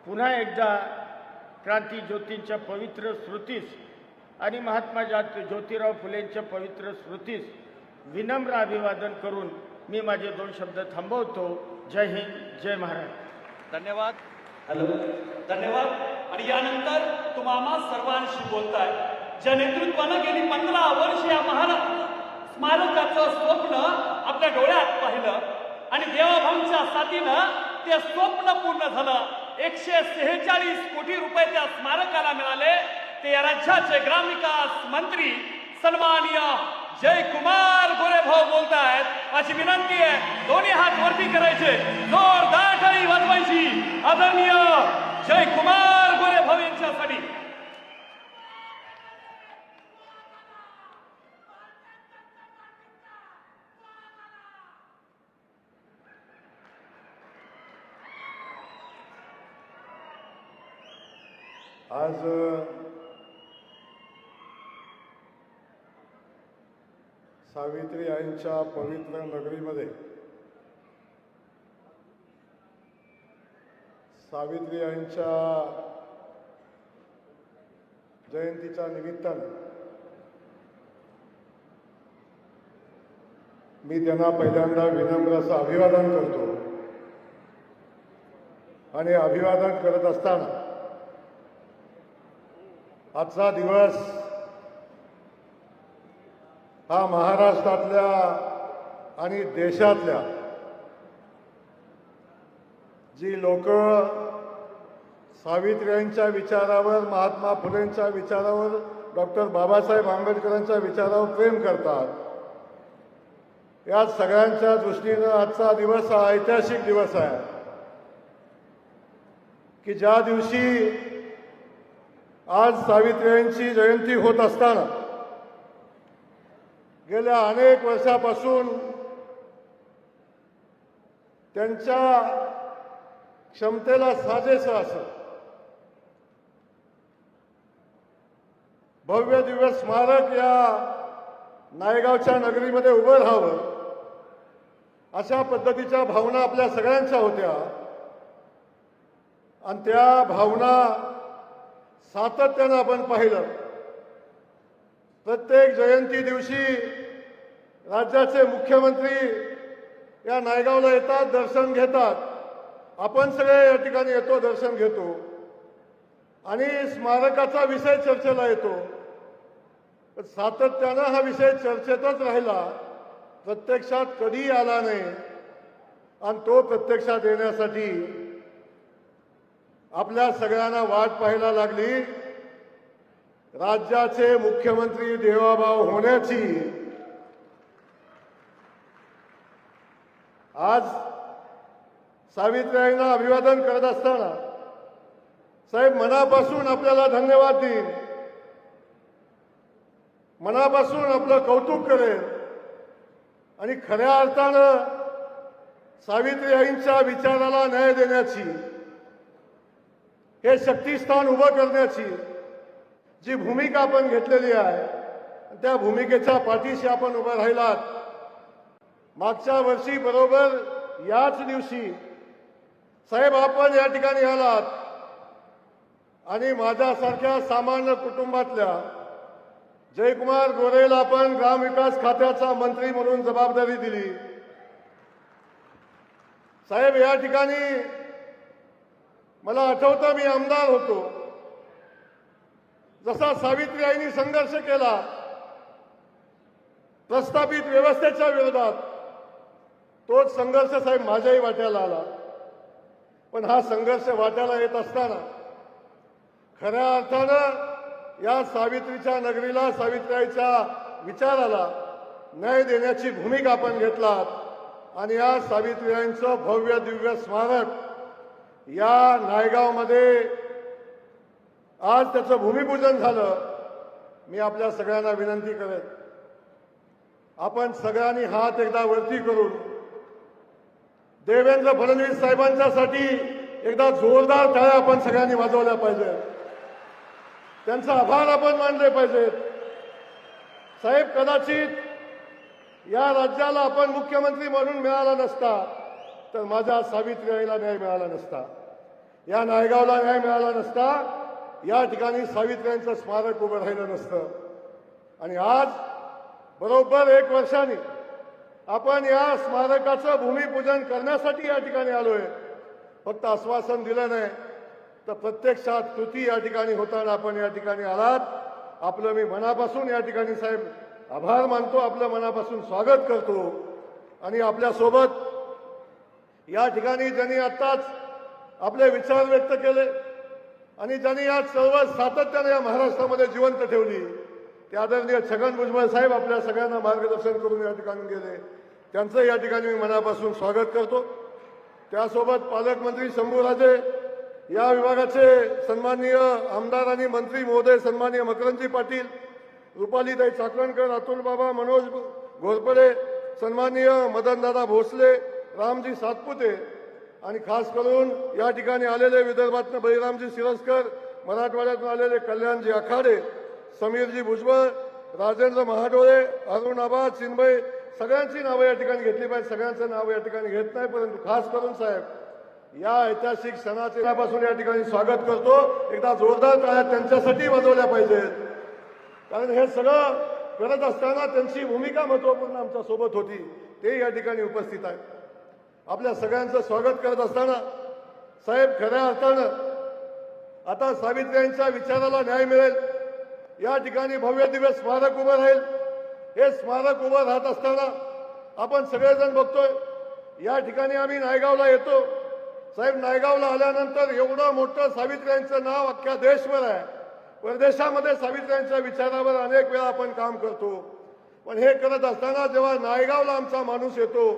पुन्हा एकदा क्रांती ज्योतींच्या पवित्र स्मृतीस आणि महात्मा ज्योतिराव फुलेंच्या पवित्र स्मृतीस विनम्र अभिवादन करून मी माझे 2 शब्द थांबवतो. जय हिंद, जय महाराष्ट्र. धन्यवाद. हॅलो, धन्यवाद. आणि यानंतर तुम्हाला सर्वांशी बोलताय ज्या नेतृत्वानं गेली 15 वर्ष या महान स्मारकाचं स्वप्न आपल्या डोळ्यात पाहिलं आणि देवाभाऊंच्या साथीनं ते स्वप्न पूर्ण झालं. 146 कोटी रुपये त्या स्मारकाला मिळाले. ते या राज्याचे ग्रामविकास मंत्री सन्माननीय जयकुमार गोरेभाऊ बोलतायत. माझी विनंती आहे दोन्ही हात वरती करायचे, जोरदार टाळी वाजवायची आदरणीय जयकुमार गोरेभाऊ यांच्यासाठी. आज सावित्री आईंच्या पवित्र नगरीमध्ये सावित्री आईंच्या जयंतीच्या निमित्तानं मी त्यांना पहिल्यांदा विनम्र असं अभिवादन करतो. आणि अभिवादन करत असताना आजचा दिवस हा महाराष्ट्रातल्या आणि देशातल्या जी लोक सावित्र्यांच्या विचारावर, महात्मा फुलेंच्या विचारावर, डॉक्टर बाबासाहेब आंबेडकरांच्या विचारावर प्रेम करतात, या सगळ्यांच्या दृष्टीनं आजचा दिवस हा ऐतिहासिक दिवस आहे की ज्या दिवशी आज सावित्र्यांची जयंती होत असताना गेल्या अनेक वर्षापासून त्यांच्या क्षमतेला साजेसं असं भव्य दिव्य स्मारक या नायगावच्या नगरीमध्ये उभं राहावं अशा पद्धतीच्या भावना आपल्या सगळ्यांच्या होत्या. आणि त्या भावना सातत्यानं आपण पाहिलं. प्रत्येक जयंती दिवशी राज्याचे मुख्यमंत्री या नायगावला येतात, दर्शन घेतात. आपण सगळे या ठिकाणी येतो, दर्शन घेतो आणि स्मारकाचा विषय चर्चेला येतो. पण सातत्यानं हा विषय चर्चेतच राहिला, प्रत्यक्षात कधी आला नाही. आणि तो प्रत्यक्षात येण्यासाठी आपल्या सगळ्यांना वाट पाहायला लागली. राज्याचे मुख्यमंत्री देवाभाऊ होण्याची आज सावित्रीबाईंना अभिवादन करत असताना साहेब मनापासून आपल्याला धन्यवाद देईन, मनापासून आपलं कौतुक करेन आणि खऱ्या अर्थानं सावित्रीबाईंच्या विचाराला न्याय देण्याची, हे शक्तिस्थान उभं करण्याची जी भूमिका आपण घेतलेली आहे त्या भूमिकेच्या पाठीशी आपण उभं राहिलात. मागच्या वर्षी बरोबर याच दिवशी साहेब आपण या ठिकाणी आलात आणि माझ्यासारख्या सामान्य कुटुंबातल्या जयकुमार गोरेला आपण ग्रामविकास खात्याचा मंत्री म्हणून जबाबदारी दिली. साहेब या ठिकाणी मला आठवतं मी आमदार होतो. जसा सावित्रीबाईंनी संघर्ष केला प्रस्थापित व्यवस्थेच्या विरोधात, तोच संघर्ष साहेब माझ्याही वाट्याला आला. पण हा संघर्ष वाट्याला येत असताना खऱ्या अर्थानं या सावित्रीच्या नगरीला, सावित्रीबाईच्या विचाराला न्याय देण्याची भूमिका आपण घेतलात आणि या सावित्रीबाईंचं भव्य दिव्य स्मारक या नायगावमध्ये आज त्याचं भूमिपूजन झालं. मी आपल्या सगळ्यांना विनंती करेन, आपण सगळ्यांनी हात एकदा वरती करून देवेंद्र फडणवीस साहेबांच्यासाठी एकदा जोरदार टाळ्या आपण सगळ्यांनी वाजवल्या पाहिजे. त्यांचा आभार आपण मानले पाहिजेत. साहेब कदाचित या राज्याला आपण मुख्यमंत्री म्हणून मिळाला नसता तर माझ्या सावित्रीबाईला न्याय मिळाला नसता, या नायगावला न्याय मिळाला नसता, या ठिकाणी सावित्र्यांचं स्मारक उभं राहिलं नसतं. आणि आज बरोबर 1 वर्षांनी आपण या स्मारकाचं भूमिपूजन करण्यासाठी या ठिकाणी आलोय. फक्त आश्वासन दिलं नाही तर प्रत्यक्षात कृती या ठिकाणी होताना आपण या ठिकाणी आलात. आपलं मी मनापासून या ठिकाणी साहेब आभार मानतो, आपलं मनापासून स्वागत करतो. आणि आपल्यासोबत या ठिकाणी ज्यांनी आत्ताच आपले विचार व्यक्त केले आणि ज्यांनी या चळवळ सातत्याने या महाराष्ट्रामध्ये जिवंत ठेवली ते आदरणीय छगन भुजबळ साहेब आपल्या सगळ्यांना मार्गदर्शन करून या ठिकाणी गेले, त्यांचं या ठिकाणी मी मनापासून स्वागत करतो. त्यासोबत पालकमंत्री शंभूराजे, या विभागाचे सन्माननीय आमदार आणि मंत्री महोदय सन्माननीय मकरंदजी पाटील, रुपालीताई चाकणकर, अतुल बाबा, मनोज घोरपडे, सन्माननीय मदनदादा भोसले, रामजी सातपुते आणि खास करून या ठिकाणी आलेले विदर्भातनं बळीरामजी सिरस्कर, मराठवाड्यातून आलेले कल्याणजी आखाडे, समीरजी भुजबळ, राजेंद्र महाडोळे, अरुण आबा, चिन्मय, सगळ्यांची नावं या ठिकाणी घेतली पाहिजे. सगळ्यांचं नाव या ठिकाणी घेत नाही, परंतु खास करून साहेब या ऐतिहासिक सणाचे पासून या ठिकाणी स्वागत करतो. एकदा जोरदार टाळ्या त्यांच्यासाठी वाजवल्या पाहिजेत, कारण हे सगळं करत असताना त्यांची भूमिका महत्वपूर्ण आमच्या सोबत होती, ते या ठिकाणी उपस्थित आहेत. आपल्या सगळ्यांचं स्वागत करत असताना साहेब खऱ्या अर्थानं आता सावित्रीबाईंच्या विचाराला न्याय मिळेल, या ठिकाणी भव्य दिव्य स्मारक उभं राहील. हे स्मारक उभं राहत असताना आपण सगळेजण बघतोय या ठिकाणी आम्ही नायगावला येतो. साहेब नायगावला आल्यानंतर एवढं मोठं सावित्रीबाईंचं नाव अख्ख्या देशभर आहे. परदेशामध्ये सावित्रीबाईंच्या विचारावर अनेक वेळा आपण काम करतो, पण हे करत असताना जेव्हा नायगावला आमचा माणूस येतो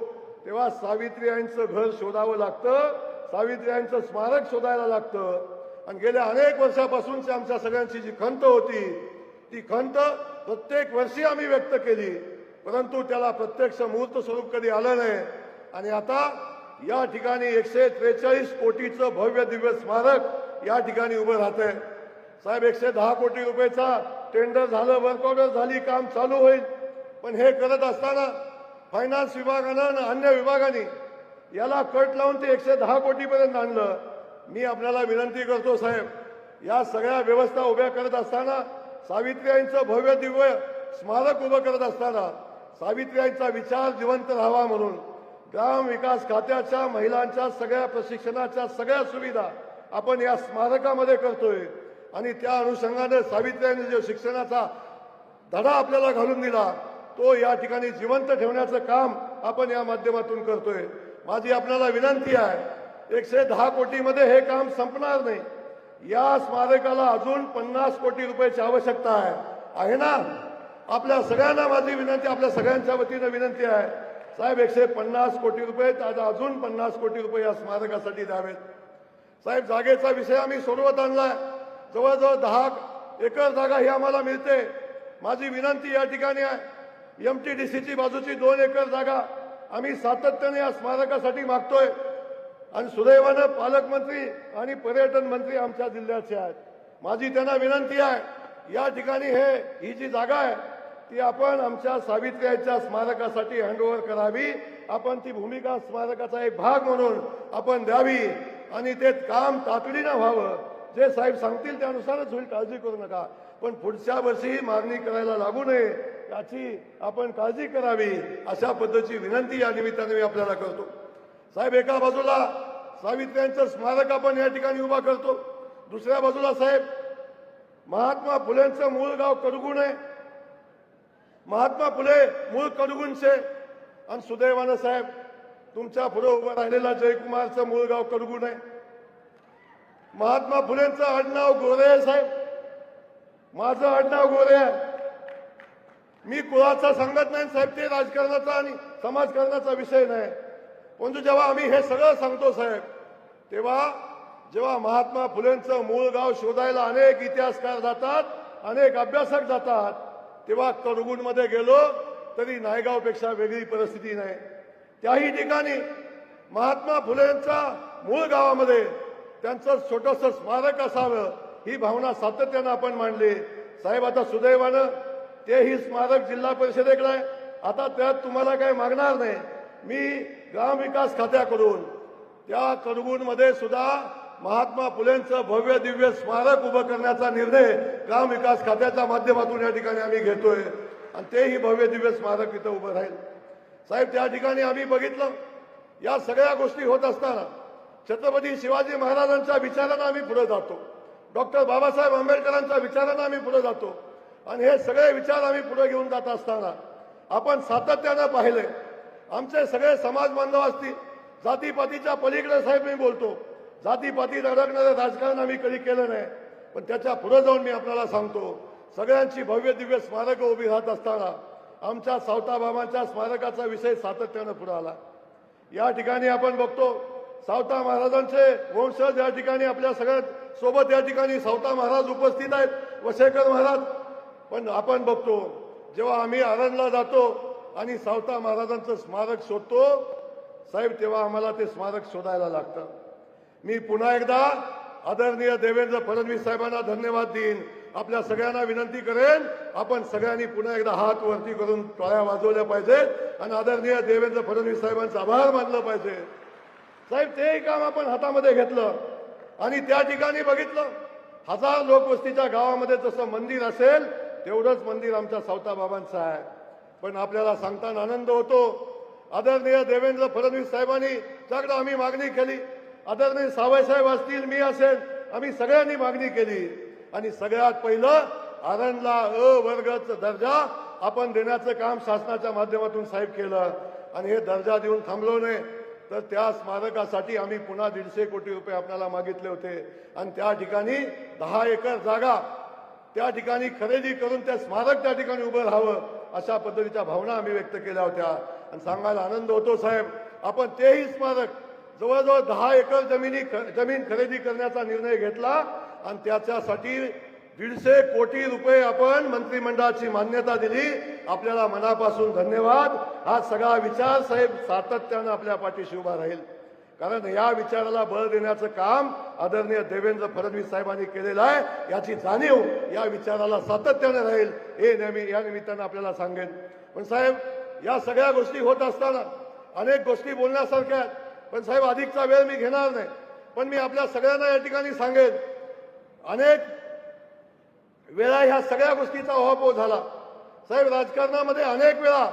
तेव्हा सावित्रीबाईंचं घर शोधावं लागतं, सावित्रीबाईंचं स्मारक शोधायला लागतं. आणि गेल्या अनेक वर्षापासूनची आमच्या सगळ्यांची जी खंत होती ती खंत प्रत्येक वर्षी आम्ही व्यक्त केली, परंतु त्याला प्रत्यक्ष मूर्त स्वरूप कधी आलं नाही. आणि आता या ठिकाणी 143 कोटीचं भव्य दिव्य स्मारक या ठिकाणी उभं राहतंय. साहेब 110 कोटी रुपयाचा टेंडर झालं, वर्क ऑर्डर झाली, काम चालू होईल. पण हे करत असताना फायनान्स विभागानं आणि अन्य विभागाने याला कट लावून ते 110 कोटीपर्यंत आणलं. मी आपल्याला विनंती करतो साहेब, या सगळ्या व्यवस्था उभ्या करत असताना, सावित्रीबाईंचं भव्य दिव्य स्मारक उभं करत असताना, सावित्रीबाईंचा विचार जिवंत राहावा म्हणून ग्राम विकास खात्याच्या महिलांच्या सगळ्या प्रशिक्षणाच्या सगळ्या सुविधा आपण या स्मारकामध्ये करतोय. आणि त्या अनुषंगाने सावित्रीबाईंनी जो शिक्षणाचा धडा आपल्याला घालून दिला तो या ठिकाणी जिवंत ठेवण्याचं काम आपण या माध्यमातून करतोय. माझी आपल्याला विनंती आहे, 110 कोटीमध्ये हे काम संपणार नाही. या स्मारकाला अजून 50 कोटी रुपयाची आवश्यकता आहे ना. आपल्या सगळ्यांना माझी विनंती, आपल्या सगळ्यांच्या वतीनं विनंती आहे साहेब, 150 कोटी रुपये अजून 50 कोटी रुपये या स्मारकासाठी द्यावेत. साहेब, जागेचा विषय आम्ही सोडवत आणलाय. जवळजवळ 10 एकर जागा ही आम्हाला मिळते. माझी विनंती या ठिकाणी आहे, MTDCची बाजूची 2 एकर जागा आम्ही सातत्याने या स्मारकासाठी मागतोय. आणि सुदैवानं पालकमंत्री आणि पर्यटन मंत्री आमच्या जिल्ह्याचे आहेत. माझी त्यांना विनंती आहे, या ठिकाणी ही जी जागा आहे ती आपण आमच्या सावित्रीबाईंच्या स्मारकासाठी हँडओव्हर करावी. आपण ती भूमिका स्मारकाचा एक भाग म्हणून आपण द्यावी आणि ते काम तातडीनं व्हावं. जे साहेब सांगतील त्यानुसारच होईल, काळजी करू नका. पण पुढच्या वर्षी ही मागणी करायला लागू नये याची आपण काळजी करावी, अशा पद्धतीची विनंती या निमित्ताने मी आपल्याला करतो. साहेब, एका बाजूला सावित्र्यांचं स्मारक आपण या ठिकाणी उभा करतो, दुसऱ्या बाजूला साहेब महात्मा फुलेंचं मूळ गाव कडगुण आहे. महात्मा फुले मूळ कडगुणचे आणि सुदैवानं साहेब तुमच्या पुढे उभं राहिलेला जयकुमारचं मूळ गाव कडगुण आहे. महात्मा फुलेंचं आडनाव गोरे आहे साहेब, माझं आडनाव गोरे आहे. मी कुळाचा सांगत नाही साहेब, ते राजकारणाचा आणि समाजकारणाचा विषय नाही. परंतु जेव्हा आम्ही हे सगळं सांगतो साहेब, तेव्हा जेव्हा महात्मा फुलेंचं मूळ गाव शोधायला अनेक इतिहासकार जातात, अनेक अभ्यासक जातात, तेव्हा कडगुणमध्ये गेलो तरी नायगावपेक्षा वेगळी परिस्थिती नाही. त्याही ठिकाणी महात्मा फुलेंच्या मूळ गावामध्ये त्यांचं छोटंसं स्मारक असावं ही भावना सातत्यानं आपण मांडली. साहेब, आता सुदैवानं तेही स्मारक जिल्हा परिषदेकडे आहे. आता त्यात तुम्हाला काही मागणार नाही. मी ग्रामविकास खात्याकडून त्या कडगुणमध्ये सुद्धा महात्मा फुलेंचं भव्य दिव्य स्मारक उभं करण्याचा निर्णय ग्रामविकास खात्याच्या माध्यमातून या ठिकाणी आम्ही घेतोय आणि तेही भव्य दिव्य स्मारक इथं उभं राहील. साहेब, त्या ठिकाणी आम्ही बघितलं, या सगळ्या गोष्टी होत असताना छत्रपती शिवाजी महाराजांच्या विचारांना आम्ही पुढे जातो, डॉक्टर बाबासाहेब आंबेडकरांच्या विचारांना आम्ही पुढे जातो आणि हे सगळे विचार आम्ही पुढे घेऊन जात असताना आपण सातत्यानं पाहिले, आमचे सगळे समाज बांधव असतील, जातीपातीच्या पलीकडे साहेब मी बोलतो, जातीपातीत अडकणारं राजकारण आम्ही कधी केलं नाही. पण त्याच्या पुढे जाऊन मी आपल्याला सांगतो, सगळ्यांची भव्य दिव्य स्मारकं उभी राहत असताना आमच्या सावताबाबांच्या स्मारकाचा विषय सातत्यानं पुढे आला. या ठिकाणी आपण बघतो सावता महाराजांचे वंशज या ठिकाणी आपल्या सगळ्या सोबत या ठिकाणी सावता महाराज उपस्थित आहेत, वशेकर महाराज. पण आपण बघतो जेव्हा आम्ही आरणला जातो आणि सावता महाराजांचं स्मारक शोधतो साहेब, तेव्हा आम्हाला ते स्मारक शोधायला लागतं. मी पुन्हा एकदा आदरणीय देवेंद्र फडणवीस साहेबांना धन्यवाद देईन. आपल्या सगळ्यांना विनंती करेन, आपण सगळ्यांनी पुन्हा एकदा हात वरती करून टाळ्या वाजवल्या पाहिजेत आणि आदरणीय देवेंद्र फडणवीस साहेबांचा आभार मानलं पाहिजे. साहेब, तेही काम आपण हातामध्ये घेतलं आणि त्या ठिकाणी बघितलं, 1000 लोकवस्तीच्या गावामध्ये जसं मंदिर असेल तेवढंच मंदिर आमच्या सावताबाबांचं आहे. पण आपल्याला सांगताना आनंद होतो, आदरणीय देवेंद्र फडणवीस साहेबांनी त्याकडे आम्ही मागणी केली, आदरणीय सावयसाहेब असतील, मी असेल, आम्ही सगळ्यांनी मागणी केली आणि सगळ्यात पहिलं आरणला अ वर्गाचा दर्जा आपण देण्याचं काम शासनाच्या माध्यमातून साहेब केलं. आणि हे दर्जा देऊन थांबलो नाही तर त्या स्मारकासाठी आम्ही पुन्हा 150 कोटी रुपये आपल्याला मागितले होते आणि त्या ठिकाणी 10 एकर जागा त्या ठिकाणी खरेदी करून त्या स्मारक त्या ठिकाणी उभं राहावं अशा पद्धतीच्या भावना आम्ही व्यक्त केल्या होत्या. आणि सांगायला आनंद होतो साहेब, आपण तेही स्मारक जवळजवळ 10 एकर जमीन खरेदी करण्याचा निर्णय घेतला आणि त्याच्यासाठी 150 कोटी रुपये आपण मंत्रिमंडळाची मान्यता दिली. आपल्याला मनापासून धन्यवाद. हा सगळा विचार साहेब सातत्यानं आपल्या पाठीशी उभा राहील, कारण या विचाराला बळ देण्याचं काम आदरणीय देवेंद्र फडणवीस साहेबांनी केलेलं आहे. याची जाणीव या विचाराला सातत्याने राहील हे नेहमी या निमित्तानं आपल्याला सांगेन. पण साहेब, या सगळ्या गोष्टी होत असताना अनेक गोष्टी बोलण्यासारख्या आहेत, पण साहेब अधिकचा वेळ मी घेणार नाही. पण मी आपल्या सगळ्यांना या ठिकाणी सांगेन, अनेक वेळा ह्या सगळ्या गोष्टीचा उहापोह झाला. साहेब, राजकारणामध्ये अनेक वेळा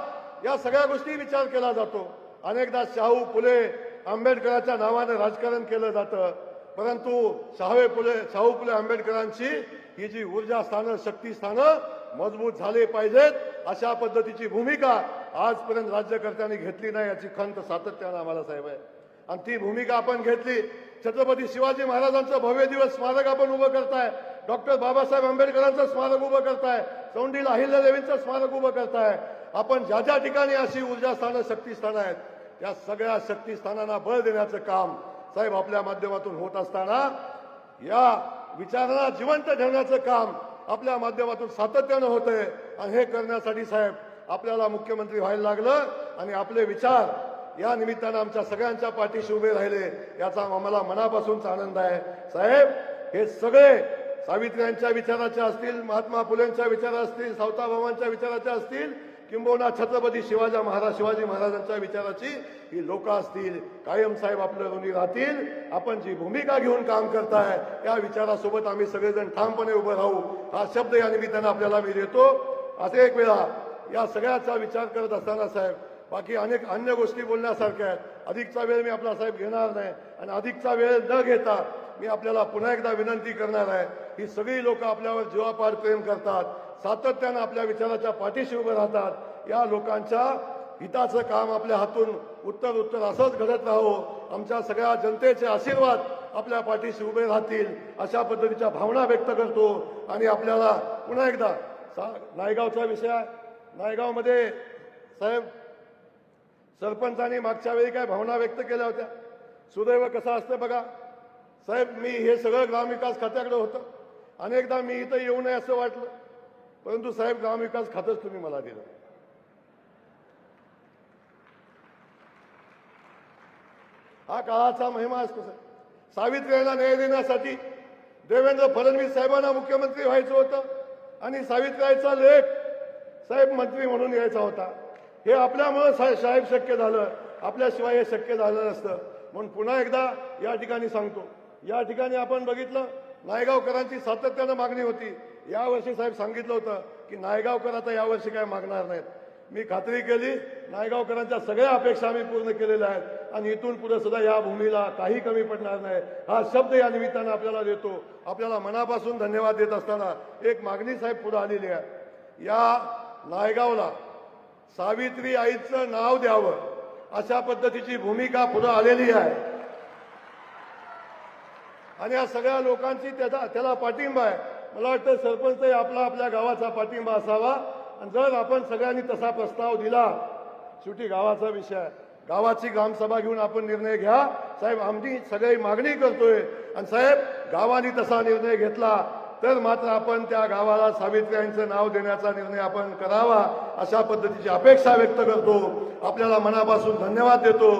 या सगळ्या गोष्टी विचार केला जातो. अनेकदा शाहू फुले आंबेडकरांच्या नावानं राजकारण केलं जातं, परंतु शाहू फुले आंबेडकरांची ही जी ऊर्जा स्थानं, शक्ती स्थानं मजबूत झाले पाहिजेत, अशा पद्धतीची भूमिका आजपर्यंत राज्यकर्त्यांनी घेतली नाही, याची खंत सातत्यानं आम्हाला साहेब आहे. आणि ती भूमिका आपण घेतली. छत्रपती शिवाजी महाराजांचं भव्य दिवस स्मारक आपण उभं करताय, डॉक्टर बाबासाहेब आंबेडकरांचं स्मारक उभं करताय, चौंडीला अहिल्यादेवींचं स्मारक उभं करताय. आपण ज्या ज्या ठिकाणी अशी ऊर्जा स्थानं, शक्ती स्थानं आहेत, त्या सगळ्या शक्ती स्थानांना बळ देण्याचं काम साहेब आपल्या माध्यमातून होत असताना, या विचारांना जिवंत ठेवण्याचं काम आपल्या माध्यमातून सातत्यानं होतंय. आणि हे करण्यासाठी साहेब आपल्याला मुख्यमंत्री व्हायला लागलं आणि आपले विचार या निमित्तानं आमच्या सगळ्यांच्या पाठीशी उभे राहिले, याचा आम्हाला मनापासूनच आनंद आहे. साहेब, हे सगळे सावित्र्यांच्या विचाराचे असतील, महात्मा फुलेंच्या विचार असतील, सावताभावांच्या विचाराचे असतील, किंबहुना छत्रपती शिवाजी महाराजांच्या विचाराची ही लोक असतील, कायम साहेब आपल्या ऋणी राहतील. आपण जी भूमिका घेऊन काम करताय या विचारासोबत आम्ही सगळेजण ठामपणे उभं राहू, हा शब्द या निमित्तानं आपल्याला मी देतो. असे एक वेळा या सगळ्याचा विचार करत असताना साहेब बाकी अनेक अन्य गोष्टी बोलण्यासारख्या आहेत. अधिकचा वेळ मी आपला साहेब घेणार नाही आणि अधिकचा वेळ न घेता मी आपल्याला पुन्हा एकदा विनंती करणार आहे. ही सगळी लोक आपल्यावर जीवापाड प्रेम करतात, सातत्यानं आपल्या विचाराच्या पाठीशी उभं राहतात. या लोकांच्या हिताचं काम आपल्या हातून उत्तर असंच घडत राहो. आमच्या सगळ्या जनतेचे आशीर्वाद आपल्या पाठीशी उभे राहतील, अशा पद्धतीच्या भावना व्यक्त करतो. आणि आपल्याला पुन्हा एकदा नायगावचा विषय आहे. नायगावमध्ये साहेब सरपंचांनी मागच्या वेळी काय भावना व्यक्त केल्या होत्या. सुदैव कसं असतं बघा साहेब, मी हे सगळं ग्रामविकास खात्याकडे होतं. अनेकदा मी इथं येऊ नये असं वाटलं, परंतु साहेब ग्रामविकास खातंच तुम्ही मला दिलं. हा काळाचा महिमा असतो साहेब. सावित्रीला न्याय देण्यासाठी देवेंद्र फडणवीस साहेबांना मुख्यमंत्री व्हायचं होतं आणि सावित्रीचा लेख साहेब मंत्री म्हणून यायचा होता. हे आपल्यामुळं साहेब शक्य झालं, आपल्याशिवाय हे शक्य झालं नसतं. म्हणून पुन्हा एकदा या ठिकाणी सांगतो, या ठिकाणी आपण बघितलं नायगावकरांची सातत्यानं मागणी होती. यावर्षी साहेब सांगितलं होतं की नायगावकर आता यावर्षी काय मागणार नाहीत. मी खात्री केली, नायगावकरांच्या सगळ्या अपेक्षा आम्ही पूर्ण केलेल्या आहेत आणि इथून पुढे सुद्धा या भूमीला काही कमी पडणार नाही, हा शब्द या निमित्तानं आपल्याला देतो. आपल्याला मनापासून धन्यवाद देत असताना एक मागणी साहेब पुढे आलेली आहे. या नायगावला सावित्री आईचं नाव द्यावं अशा पद्धतीची भूमिका पुढे आलेली आहे आणि या सगळ्या लोकांची त्याला पाठिंबा आहे. मला वाटतं सरपंच आपल्या गावाचा पाठिंबा असावा. आणि जर आपण सगळ्यांनी तसा प्रस्ताव दिला, शेवटी गावाचा विषय आहे, गावाची ग्रामसभा घेऊन आपण निर्णय घ्या साहेब. आमची सगळी मागणी करतोय आणि साहेब गावाने तसा निर्णय घेतला तर मात्र आपण त्या गावाला सावित्र्यांचं नाव देण्याचा निर्णय आपण करावा, अशा पद्धतीची अपेक्षा व्यक्त करतो. आपल्याला मनापासून धन्यवाद देतो.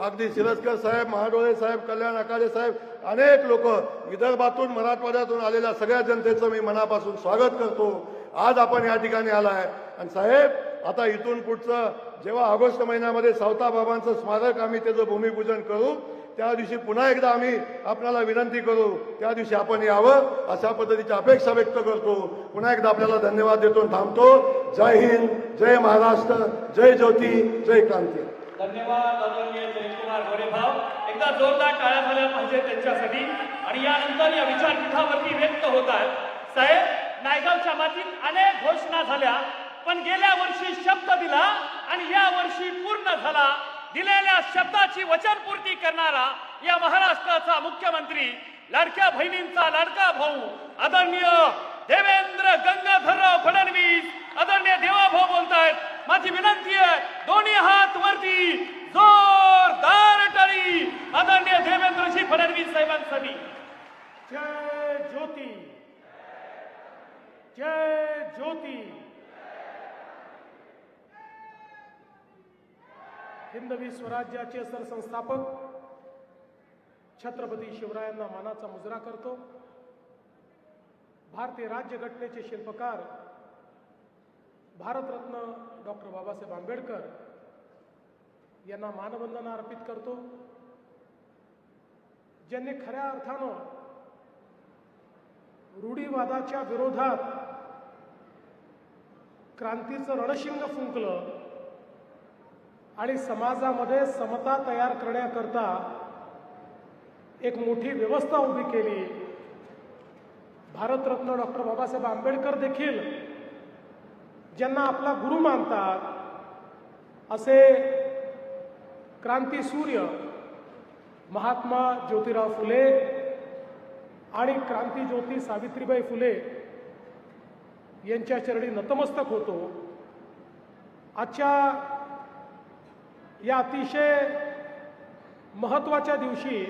अगदी शिरस्कर साहेब, महाडोळे साहेब, कल्याण आकारे साहेब, अनेक लोक विदर्भातून मराठवाड्यातून आलेल्या सगळ्या जनतेचं मी मनापासून स्वागत करतो. आज आपण या ठिकाणी आलाय आणि साहेब आता इथून पुढचं जेव्हा ऑगस्ट महिन्यामध्ये सावताबाबांचं स्मारक आम्ही त्याचं भूमिपूजन करू, त्या दिवशी पुन्हा एकदा आम्ही आपल्याला विनंती करू, त्या दिवशी आपण यावं अशा पद्धतीची अपेक्षा व्यक्त करतो. पुन्हा एकदा आपल्याला धन्यवाद देतो, थांबतो. जय हिंद, जय महाराष्ट्र, जय ज्योती, जय क्रांती. धन्यवाद आदरणीय जयकुमार गोरेभाव. एकदा जोरदार टाळ्या झाल्या पाहिजे त्यांच्यासाठी. आणि यानंतर या विचारपीठावरती व्यक्त होत आहेत. साहेब, नायगावच्या मातीत अनेक घोषणा झाल्या, पण गेल्या वर्षी शब्द दिला आणि या वर्षी पूर्ण झाला. दिलेल्या शब्दाची वचनपूर्ती करणारा या महाराष्ट्राचा मुख्यमंत्री, लाडक्या बहिणींचा लाडका भाऊ आदरणीय देवेंद्र गंगाधरराव फडणवीस, आदरणीय देवाभाऊ बोलतायत. माझी विनंती आहे, दोन्ही हात वरती, जोरदार टाळी आदरणीय देवेंद्रजी फडणवीस साहेबांसाठी. जय ज्योती, जय ज्योती. हिंदवी स्वराज्याचे सरसंस्थापक छत्रपती शिवरायांना मानाचा मुजरा करतो. भारतीय राज्यघटनेचे शिल्पकार भारतरत्न डॉक्टर बाबासाहेब आंबेडकर यांना मानवंदना अर्पित करतो. ज्यांनी खऱ्या अर्थानं रूढीवादाच्या विरोधात क्रांतीचं रणशिंग फुंकलं आणि समाजामध्ये समता तयार करण्याकरता एक मोठी व्यवस्था उभी केली. भारतरत्न डॉक्टर बाबासाहेब आंबेडकर देखील ज्यांना आपला गुरु मानतात असे क्रांतीसूर्य महात्मा ज्योतिराव फुले आणि क्रांतीज्योती सावित्रीबाई फुले यांच्या चरणी नतमस्तक होतो. आजच्या या अतिशय महत्त्वाच्या दिवशी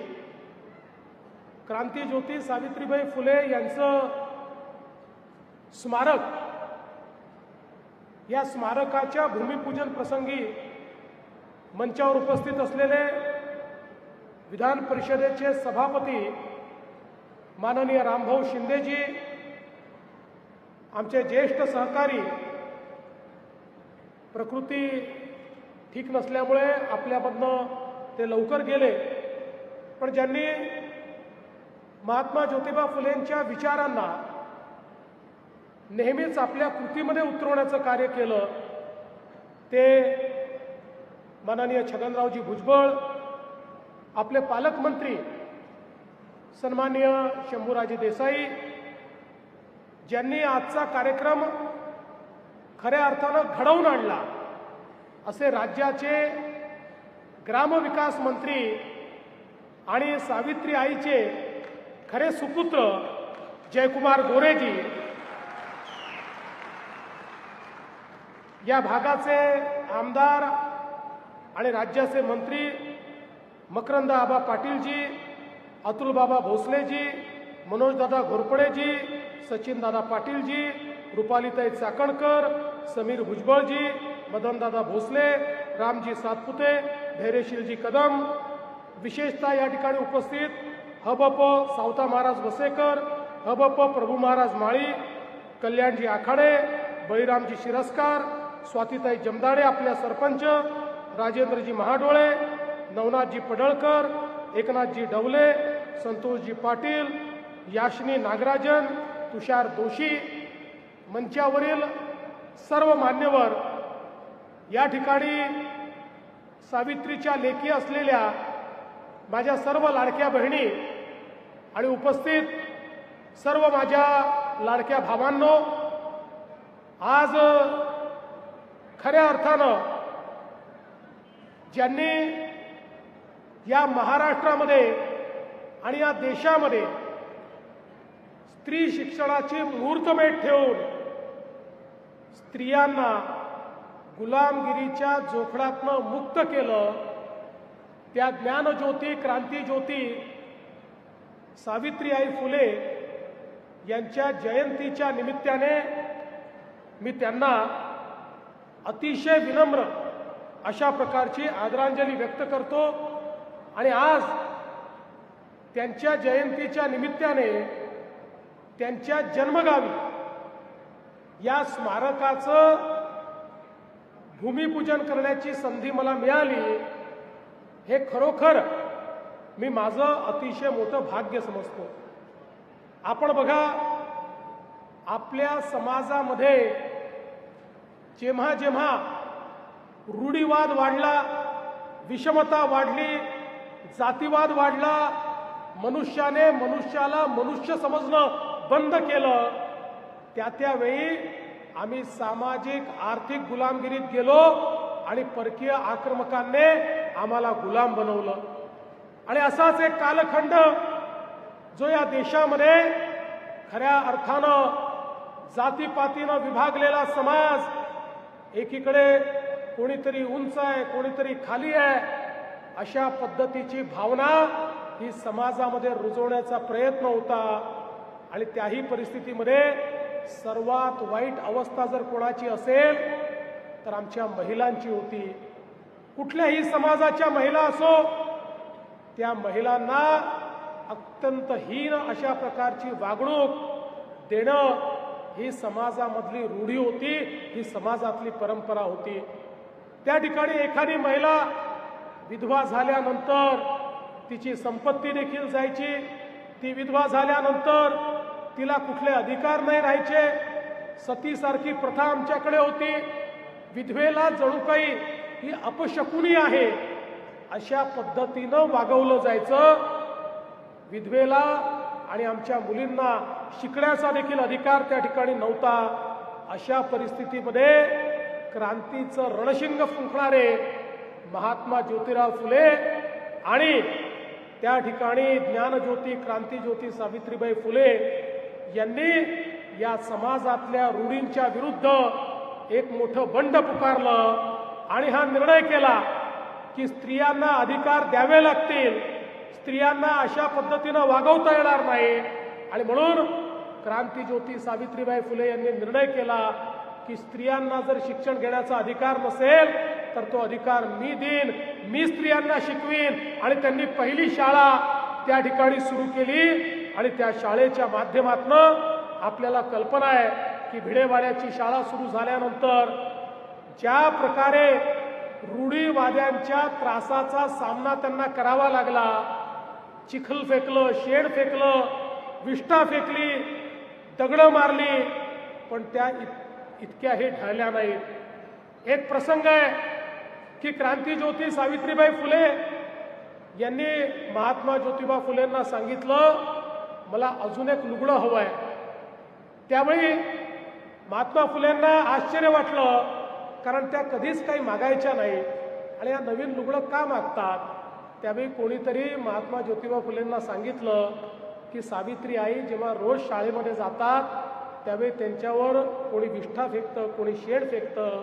क्रांतीज्योती सावित्रीबाई फुले यांचं स्मारक, या स्मारकाच्या भूमिपूजन प्रसंगी मंचावर उपस्थित असलेले विधान परिषदेचे सभापती माननीय रामभाऊ शिंदेजी, आमचे ज्येष्ठ सहकारी, प्रकृती ठीक नसल्यामुळे आपल्यामधनं ते लवकर गेले, पण ज्यांनी महात्मा ज्योतिबा फुलेंच्या विचारांना नेहमीच आपल्या कृतीमध्ये उतरवण्याचं कार्य केलं, ते माननीय छगनरावजी भुजबळ, आपले पालकमंत्री सन्माननीय शंभूराजे देसाई, ज्यांनी आजचा कार्यक्रम खऱ्या अर्थानं घडवून आणला, असे राज्याचे ग्रामविकास मंत्री आणि सावित्री आईचे खरे सुपुत्र जयकुमार गोरेजी, या भागाचे आमदार आणि राज्याचे मंत्री मकरंद आबा पाटीलजी, अतुलबाबा भोसलेजी, मनोजदादा घोरपडेजी, सचिनदादा पाटीलजी, रुपालीताई चाकणकर, समीर भुजबळजी, मदनदादा भोसले, रामजी सातपुते, धैर्यशीलजी कदम, विशेषतः या ठिकाणी उपस्थित हबप सावता महाराज वसेकर, हबप प्रभू महाराज माळी, कल्याणजी आखाडे, बळीरामजी शिरस्कार, स्वातीताई जमदाडे, आपल्या सरपंच, राजेंद्रजी महाडोळे, नवनाथजी पडळकर, एकनाथजी डवले, संतोषजी पाटील, याशिनी नागराजन, तुषार दोशी, मंचावरील सर्व मान्यवर, या ठिकाणी सावित्रीच्या लेकी असलेल्या माझ्या सर्व लाडक्या बहिणी आणि उपस्थित सर्व माझ्या लाडक्या भावांनो, आज खऱ्या अर्थानं ज्यांनी या महाराष्ट्रामध्ये आणि या देशामध्ये स्त्री शिक्षणाची मुहूर्तमेढ ठेवून स्त्रियांना गुलामगिरीच्या जोखडातनं मुक्त केलं, त्या ज्ञानज्योती क्रांतीज्योती सावित्रीबाई फुले यांच्या जयंतीच्या निमित्ताने मी त्यांना अतिशय विनम्र अशा प्रकारची आदरांजली व्यक्त करतो. आणि आज त्यांच्या जयंतीच्या निमित्ताने त्यांच्या जन्मगावी या स्मारकाचं भूमिपूजन करण्याची संधी मला मिळाली, हे खरोखर मी माझं अतिशय मोठं भाग्य समजतो. आपण बघा, आपल्या समाजामध्ये जेव्हा जेव्हा रूढीवाद वाढला, विषमता वाढली, जातीवाद वाढला, मनुष्याने मनुष्याला मनुष्य समजणं बंद केलं, त्यावेळी आम्ही सामाजिक आर्थिक गुलामगिरीत गेलो आणि परकीय आक्रमकांनी आम्हाला गुलाम बनवलं. आणि असाच एक कालखंड जो या देशामध्ये खऱ्या अर्थानं जातीपातीनं विभागलेला समाज, एकीकडे कोणीतरी उंच आहे, कोणीतरी खाली आहे, अशा पद्धतीची भावना ही समाजामध्ये रुजवण्याचा प्रयत्न होता. आणि त्याही परिस्थितीमध्ये सर्वात वाईट अवस्था जर कोणाची असेल तर आमच्या महिलांची होती. कुठल्याही समाजाच्या महिला असो, त्या महिलांना अत्यंत हीन अशा प्रकारची वागणूक देणं ही समाजामधली रूढी होती, ही समाजातली परंपरा होती. त्या ठिकाणी एखादी महिला विधवा झाल्यानंतर तिची संपत्ती देखील जायची, ती विधवा झाल्यानंतर तिला कुठले अधिकार नाही राहायचे, सतीसारखी प्रथा आमच्याकडे होती, विधवेला जणू काही ही अपशकुनी आहे अशा पद्धतीनं वागवलं जायचं. विधवेला आणि आमच्या मुलींना शिकण्याचा देखील अधिकार त्या ठिकाणी नव्हता. अशा परिस्थितीमध्ये क्रांतीचं रणशिंग फुंकणारे महात्मा ज्योतिराव फुले आणि त्या ठिकाणी ज्ञानज्योती क्रांतीज्योती सावित्रीबाई फुले यांनी या समाजातल्या रूढींच्या विरुद्ध एक मोठं बंड पुकारलं आणि हा निर्णय केला की स्त्रियांना अधिकार द्यावे लागतील, स्त्रियांना अशा पद्धतीनं वागवता येणार नाही. आणि म्हणून क्रांतीज्योती सावित्रीबाई फुले यांनी निर्णय केला की स्त्रियांना जर शिक्षण घेण्याचा अधिकार नसेल तर तो अधिकार मी देईन, मी स्त्रियांना शिकवीन. आणि त्यांनी पहिली शाळा त्या ठिकाणी सुरू केली आणि त्या शाळेच्या माध्यमातून आपल्याला कल्पना आहे की भिडेवाड्याची शाळा सुरू झाल्यानंतर ज्या प्रकारे रूढीवाद्यांच्या त्रासाचा सामना त्यांना करावा लागला, चिखल फेकलं, शेड फेकलं, विष्ठा फेकली, दगडं मारली, पण त्या इतक्या हे ढळल्या नाहीत. एक प्रसंग आहे की क्रांतीज्योती सावित्रीबाई फुले यांनी महात्मा ज्योतिबा फुलेंना सांगितलं मला अजून एक लुगडं हवं आहे. त्यावेळी महात्मा फुलेंना आश्चर्य वाटलं, कारण त्या कधीच काही मागायच्या नाही आणि या नवीन लुगडं का मागतात. त्यावेळी कोणीतरी महात्मा ज्योतिबा फुलेंना सांगितलं की सावित्री आई जेव्हा रोज शाळेमध्ये जातात त्यावेळी त्यांच्यावर कोणी विष्ठा फेकतं, कोणी शेड फेकतं.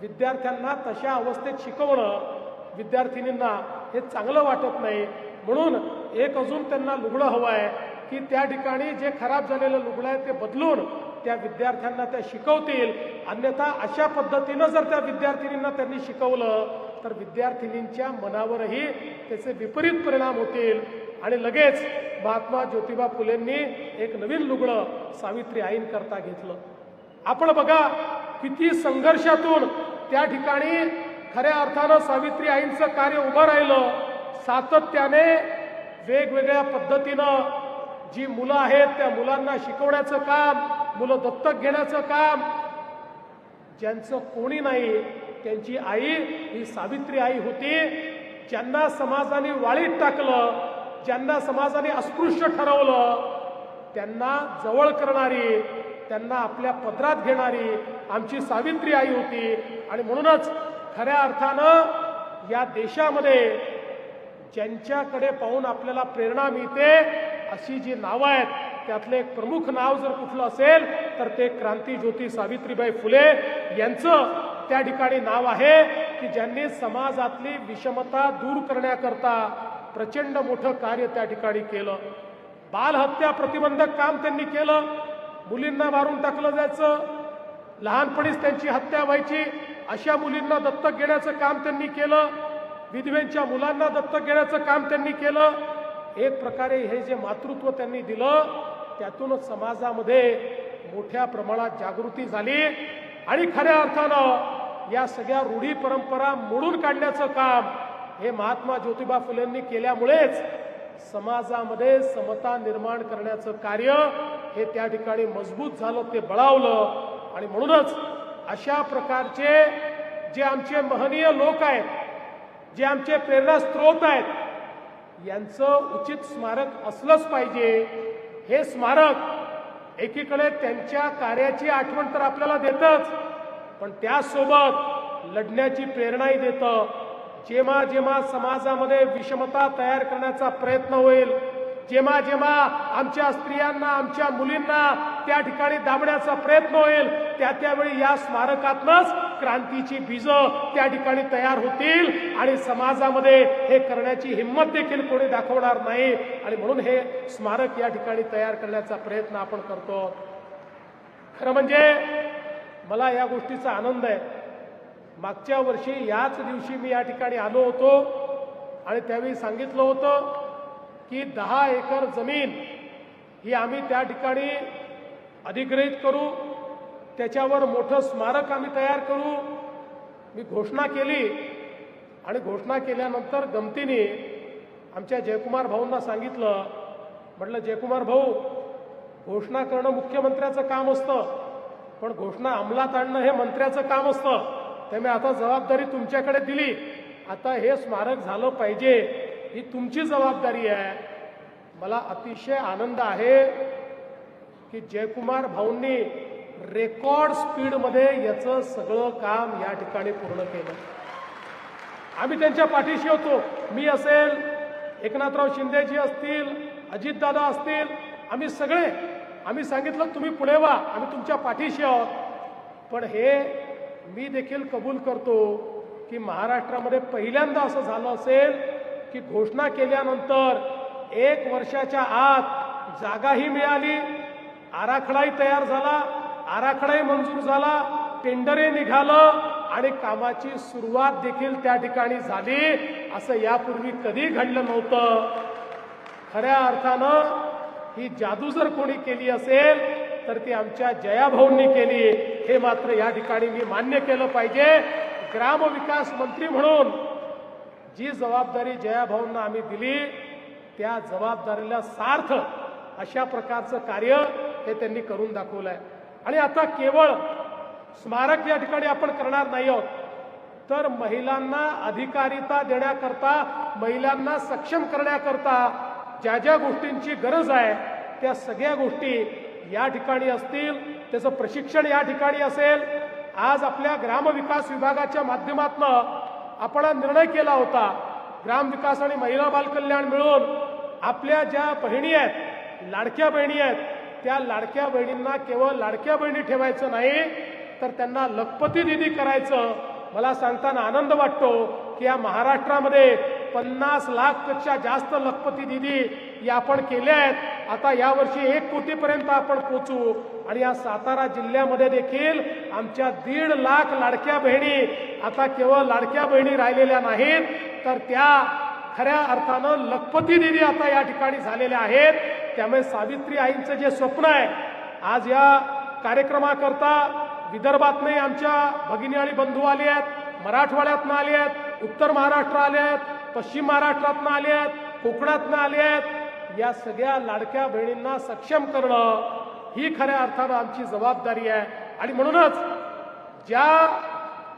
विद्यार्थ्यांना तशा अवस्थेत शिकवणं विद्यार्थिनींना हे चांगलं वाटत नाही, म्हणून एक अजून त्यांना लुगडं हवं आहे की त्या ठिकाणी जे खराब झालेलं लुगडं आहे ते बदलून त्या विद्यार्थ्यांना त्या शिकवतील. अन्यथा अशा पद्धतीनं जर त्या विद्यार्थिनींना त्यांनी शिकवलं तर विद्यार्थिनींच्या मनावरही त्याचे विपरीत परिणाम होतील. आणि लगेच महात्मा ज्योतिबा फुलेंनी एक नवीन लुगडं सावित्री आईंकरता घेतलं. आपण बघा किती संघर्षातून त्या ठिकाणी खऱ्या अर्थानं सावित्री आईंचं कार्य उभं राहिलं. सातत्याने वेगवेगळ्या पद्धतीनं जी मुलं आहेत त्या मुलांना शिकवण्याचं काम, मुलं दत्तक घेण्याचं काम, ज्यांचं कोणी नाही त्यांची आई ही सावित्री आई होती. ज्यांना समाजाने वाळीत टाकलं, ज्यांना समाजाने अस्पृश्य ठरवलं, त्यांना जवळ करणारी, त्यांना आपल्या पदरात घेणारी आमची सावित्री आई होती. आणि म्हणूनच खऱ्या अर्थानं या देशामध्ये ज्यांच्याकडे पाहून आपल्याला प्रेरणा मिळते अशी जी नावं आहेत त्यातलं एक प्रमुख नाव जर कुठलं असेल तर ते क्रांतीज्योती सावित्रीबाई फुले यांचं त्या ठिकाणी नाव आहे की ज्यांनी समाजातली विषमता दूर करण्याकरता प्रचंड मोठं कार्य त्या ठिकाणी केलं. बालहत्या प्रतिबंधक काम त्यांनी केलं. मुलींना मारून टाकलं जायचं, लहानपणीच त्यांची हत्या व्हायची, अशा मुलींना दत्तक घेण्याचं काम त्यांनी केलं. विधवेंच्या मुलांना दत्तक घेण्याचं काम त्यांनी केलं. एक प्रकारे हे जे मातृत्व त्यांनी दिलं त्यातूनच समाजामध्ये मोठ्या प्रमाणात जागृती झाली आणि खऱ्या अर्थानं या सगळ्या रूढी परंपरा मोडून काढण्याचं काम हे महात्मा ज्योतिबा फुलेंनी केल्यामुळेच समाजामध्ये समता निर्माण करण्याचं कार्य हे त्या ठिकाणी मजबूत झालं, ते बळावलं. आणि म्हणूनच अशा प्रकारचे जे आमचे महनीय लोक आहेत, जे आमचे प्रेरणा स्रोत आहेत, यांचं उचित स्मारक असलंच पाहिजे. हे स्मारक एकीकडे त्यांच्या कार्याची आठवण तर आपल्याला देतच, पण त्यासोबत लढण्याची प्रेरणाही देतं. जेव्हा जेव्हा समाजामध्ये विषमता तयार करण्याचा प्रयत्न होईल, जेव्हा जेव्हा आमच्या स्त्रियांना, आमच्या मुलींना त्या ठिकाणी दाबण्याचा प्रयत्न होईल, त्यावेळी या स्मारकातनंच क्रांतीची बीजं त्या ठिकाणी तयार होतील आणि समाजामध्ये हे करण्याची हिंमत देखील कोणी दाखवणार नाही. आणि म्हणून हे स्मारक या ठिकाणी तयार करण्याचा प्रयत्न आपण करतो. खरं म्हणजे मला या गोष्टीचा आनंद आहे. मागच्या वर्षी याच दिवशी मी या ठिकाणी आलो होतो आणि त्यावेळी सांगितलं होतं की 10 एकर जमीन ही आम्ही त्या ठिकाणी अधिग्रहित करू, त्याच्यावर मोठं स्मारक आम्ही तयार करू. मी घोषणा केली आणि घोषणा केल्यानंतर गमतीने आमच्या जयकुमार भाऊंना सांगितलं, म्हटलं जयकुमार भाऊ, घोषणा करणं मुख्यमंत्र्याचं काम असतं, पण घोषणा अंमलात आणणं हे मंत्र्याचं काम असतं. त्यामुळे आता जबाबदारी तुमच्याकडे दिली. आता हे स्मारक झालं पाहिजे, ही तुमची जबाबदारी आहे. मला अतिशय आनंद आहे की जयकुमार भाऊंनी रेकॉर्ड स्पीडमध्ये याचं सगळं काम या ठिकाणी पूर्ण केलं. आम्ही त्यांच्या पाठीशी होतो. मी असेल, एकनाथराव शिंदेजी असतील, अजितदादा असतील, आम्ही सगळे आम्ही सांगितलं तुम्ही पुढे व्हा, आम्ही तुमच्या पाठीशी आहोत. पण हे मी देखील कबूल करतो की महाराष्ट्रामध्ये पहिल्यांदा असं झालं असेल की घोषणा केल्यानंतर 1 वर्षाच्या आत जागाही मिळाली, आराखडाही तयार झाला, आराखडाही मंजूर झाला, टेंडरही निघालं आणि कामाची सुरुवात देखील त्या ठिकाणी झाली. असं यापूर्वी कधी घडलं नव्हतं. खऱ्या अर्थानं ही जादू जर कोणी केली असेल तर ती आमच्या जयाभाऊंनी केली, हे मात्र या ठिकाणी मी मान्य केलं पाहिजे. ग्रामविकास मंत्री म्हणून जी जबाबदारी जयाभाऊंना आम्ही दिली, त्या जबाबदारीला सार्थ अशा प्रकारचं कार्य हे त्यांनी करून दाखवलं आहे. आणि आता केवळ स्मारक या ठिकाणी आपण करणार नाही आहोत, तर महिलांना अधिकारिता देण्याकरता, महिलांना सक्षम करण्याकरता ज्या ज्या गोष्टींची गरज आहे त्या सगळ्या गोष्टी या ठिकाणी असतील. त्याचं प्रशिक्षण या ठिकाणी असेल. आज आपल्या ग्रामविकास विभागाच्या माध्यमातून आपण निर्णय केला होता, ग्रामविकास आणि महिला बालकल्याण मिळून आपल्या ज्या बहिणी आहेत, लाडक्या बहिणी आहेत, त्या लाडक्या बहिणींना केवळ लाडक्या बहिणी ठेवायचं नाही, तर त्यांना लखपती दिदी करायचं. मला सांगताना आनंद वाटतो की या महाराष्ट्रामध्ये 50 लाखपेक्षा जास्त लखपती दिदी या आपण केल्या आहेत. आता यावर्षी 1 कोटीपर्यंत आपण पोहोचू. आणि या सातारा जिल्ह्यामध्ये देखील आमच्या 1.5 लाख लाडक्या बहिणी आता केवळ लाडक्या बहिणी राहिलेल्या नाहीत, तर त्या खऱ्या अर्थानं लखपती दिदी आता या ठिकाणी झालेल्या आहेत. त्यामुळे सावित्री आईंचं जे स्वप्न आहे, आज या कार्यक्रमाकरता विदर्भात नाही आमच्या भगिनी आणि बंधू आले आहेत, मराठवाड्यातनं आले आहेत, उत्तर महाराष्ट्र आले आहेत, पश्चिम महाराष्ट्रातनं आले आहेत, कोकणातनं आले आहेत. या सगळ्या लाडक्या बहिणींना सक्षम करणं ही खऱ्या अर्थानं आमची जबाबदारी आहे. आणि म्हणूनच ज्या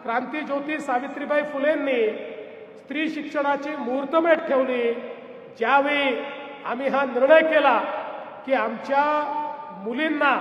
क्रांतीज्योती सावित्रीबाई फुलेंनी स्त्री शिक्षणाची मुहूर्तमेढ ठेवली, ज्यावेळी आम्ही हा निर्णय केला की आमच्या मुलींना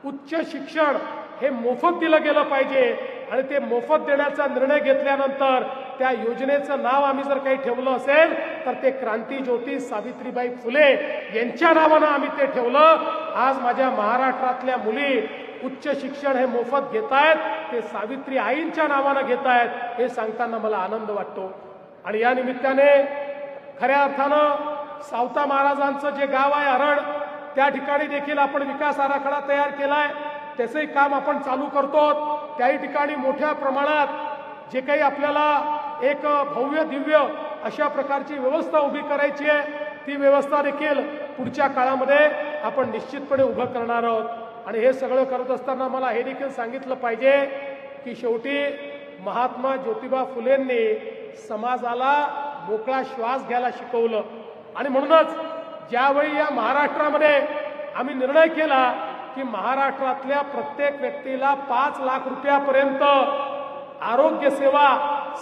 उच्च शिक्षण हे मोफत दिलं गेलं पाहिजे, आणि ते मोफत देण्याचा निर्णय घेतल्यानंतर त्या योजनेचं नाव आम्ही जर काही ठेवलं असेल तर ते क्रांतीज्योती सावित्रीबाई फुले यांच्या नावानं आम्ही ते ठेवलं. आज माझ्या महाराष्ट्रातल्या मुली उच्च शिक्षण हे मोफत घेत आहेत, ते सावित्री आईंच्या नावानं घेत आहेत, हे सांगताना मला आनंद वाटतो. आणि या निमित्ताने खऱ्या अर्थानं सावता महाराजांचं जे गाव आहे अरड, त्या ठिकाणी देखील आपण विकास आराखडा तयार केलाय. त्याचंही काम आपण चालू करतो. त्याही ठिकाणी मोठ्या प्रमाणात जे काही आपल्याला एक भव्य दिव्य अशा प्रकारची व्यवस्था उभी करायची आहे, ती व्यवस्था देखील पुढच्या काळामध्ये आपण निश्चितपणे उभं करणार आहोत. आणि हे सगळं करत असताना मला हे देखील सांगितलं पाहिजे की शेवटी महात्मा ज्योतिबा फुलेंनी समाजाला मोकळा श्वास घ्यायला शिकवलं. आणि म्हणूनच ज्यावेळी या महाराष्ट्रामध्ये आम्ही निर्णय केला की महाराष्ट्रातल्या प्रत्येक व्यक्तीला 5 लाख रुपयापर्यंत आरोग्य सेवा,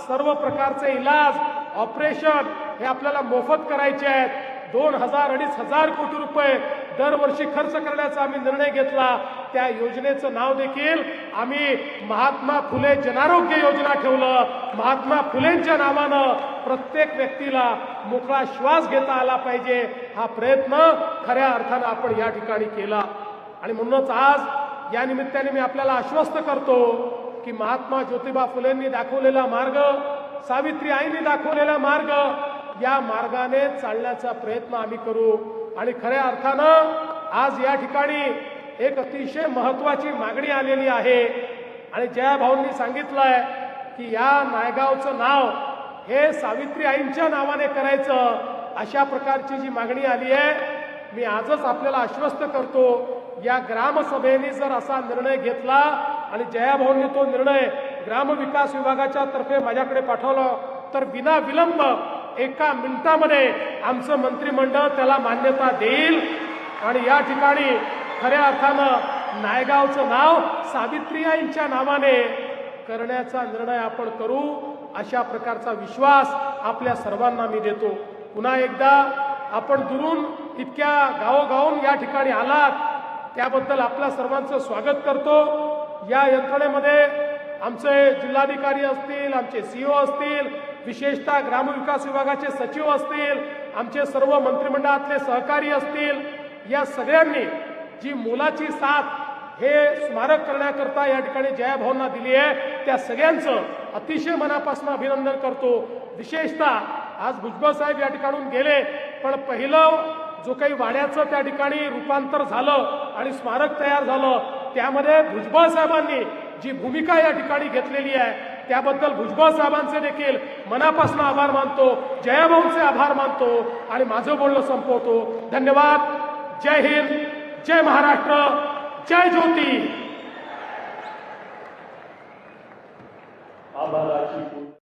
सर्व प्रकारचे इलाज, ऑपरेशन हे आपल्याला मोफत करायचे आहेत, 2,000-2,500 कोटी रुपये दरवर्षी खर्च करण्याचा आम्ही निर्णय घेतला. त्या योजनेचं नाव देखील आम्ही महात्मा फुले जनआरोग्य योजना ठेवलं. महात्मा फुलेंच्या नावानं प्रत्येक व्यक्तीला मोकळा श्वास घेता आला पाहिजे, हा प्रयत्न खऱ्या अर्थानं आपण या ठिकाणी केला. आणि म्हणूनच आज या निमित्ताने मी आपल्याला आश्वस्त करतो की महात्मा ज्योतिबा फुलेंनी दाखवलेला मार्ग, सावित्री आईंनी दाखवलेला मार्ग, या मार्गाने चालण्याचा प्रयत्न आम्ही करू. आणि खऱ्या अर्थानं आज या ठिकाणी एक अतिशय महत्वाची मागणी आलेली आहे. आणि जयाभाऊंनी सांगितलंय की या नायगावचं नाव हे सावित्री आईंच्या नावाने करायचं, अशा प्रकारची जी मागणी आली आहे. मी आजच आपल्याला आश्वस्त करतो, या ग्रामसभेने जर असा निर्णय घेतला आणि जयाभाऊंनी तो निर्णय ग्रामविकास विभागाच्या तर्फे माझ्याकडे पाठवला, तर विना विलंब एका मिनिटामध्ये आमचं मंत्रिमंडळ त्याला मान्यता देईल आणि या ठिकाणी खऱ्या अर्थानं नायगावचं नाव सावित्रीबाईंच्या नावाने करण्याचा निर्णय आपण करू, अशा प्रकारचा विश्वास आपल्या सर्वांना मी देतो. पुन्हा एकदा आपण दुरून इतक्या गावोगावून या ठिकाणी आलात त्याबद्दल आपल्या सर्वांचं स्वागत करतो. या यंत्रणेमध्ये आमचे जिल्हाधिकारी असतील, आमचे सीओ असतील, विशेषतः ग्रामविकास विभागाचे सचिव असतील, आमचे सर्व मंत्रिमंडळातले सहकारी असतील, या सगळ्यांनी जी मोलाची साथ हे स्मारक करण्याकरता या ठिकाणी जयाभाऊंना दिली आहे त्या सगळ्यांचं अतिशय मनापासून अभिनंदन करतो. विशेषतः आज भुजबळ साहेब या ठिकाणून गेले, पण पहिलं जो काही वाड्याचं त्या ठिकाणी रूपांतर झालं आणि स्मारक तयार झालं त्यामध्ये भुजबळ साहेबांनी जी भूमिका या ठिकाणी घेतलेली आहे त्याबद्दल भुजबळ साहेबांचे देखील मनापासून आभार मानतो, जयाभाऊंचे आभार मानतो आणि माझं बोलणं संपवतो. धन्यवाद. जय हिंद, जय महाराष्ट्र, जय ज्योती. आभाराची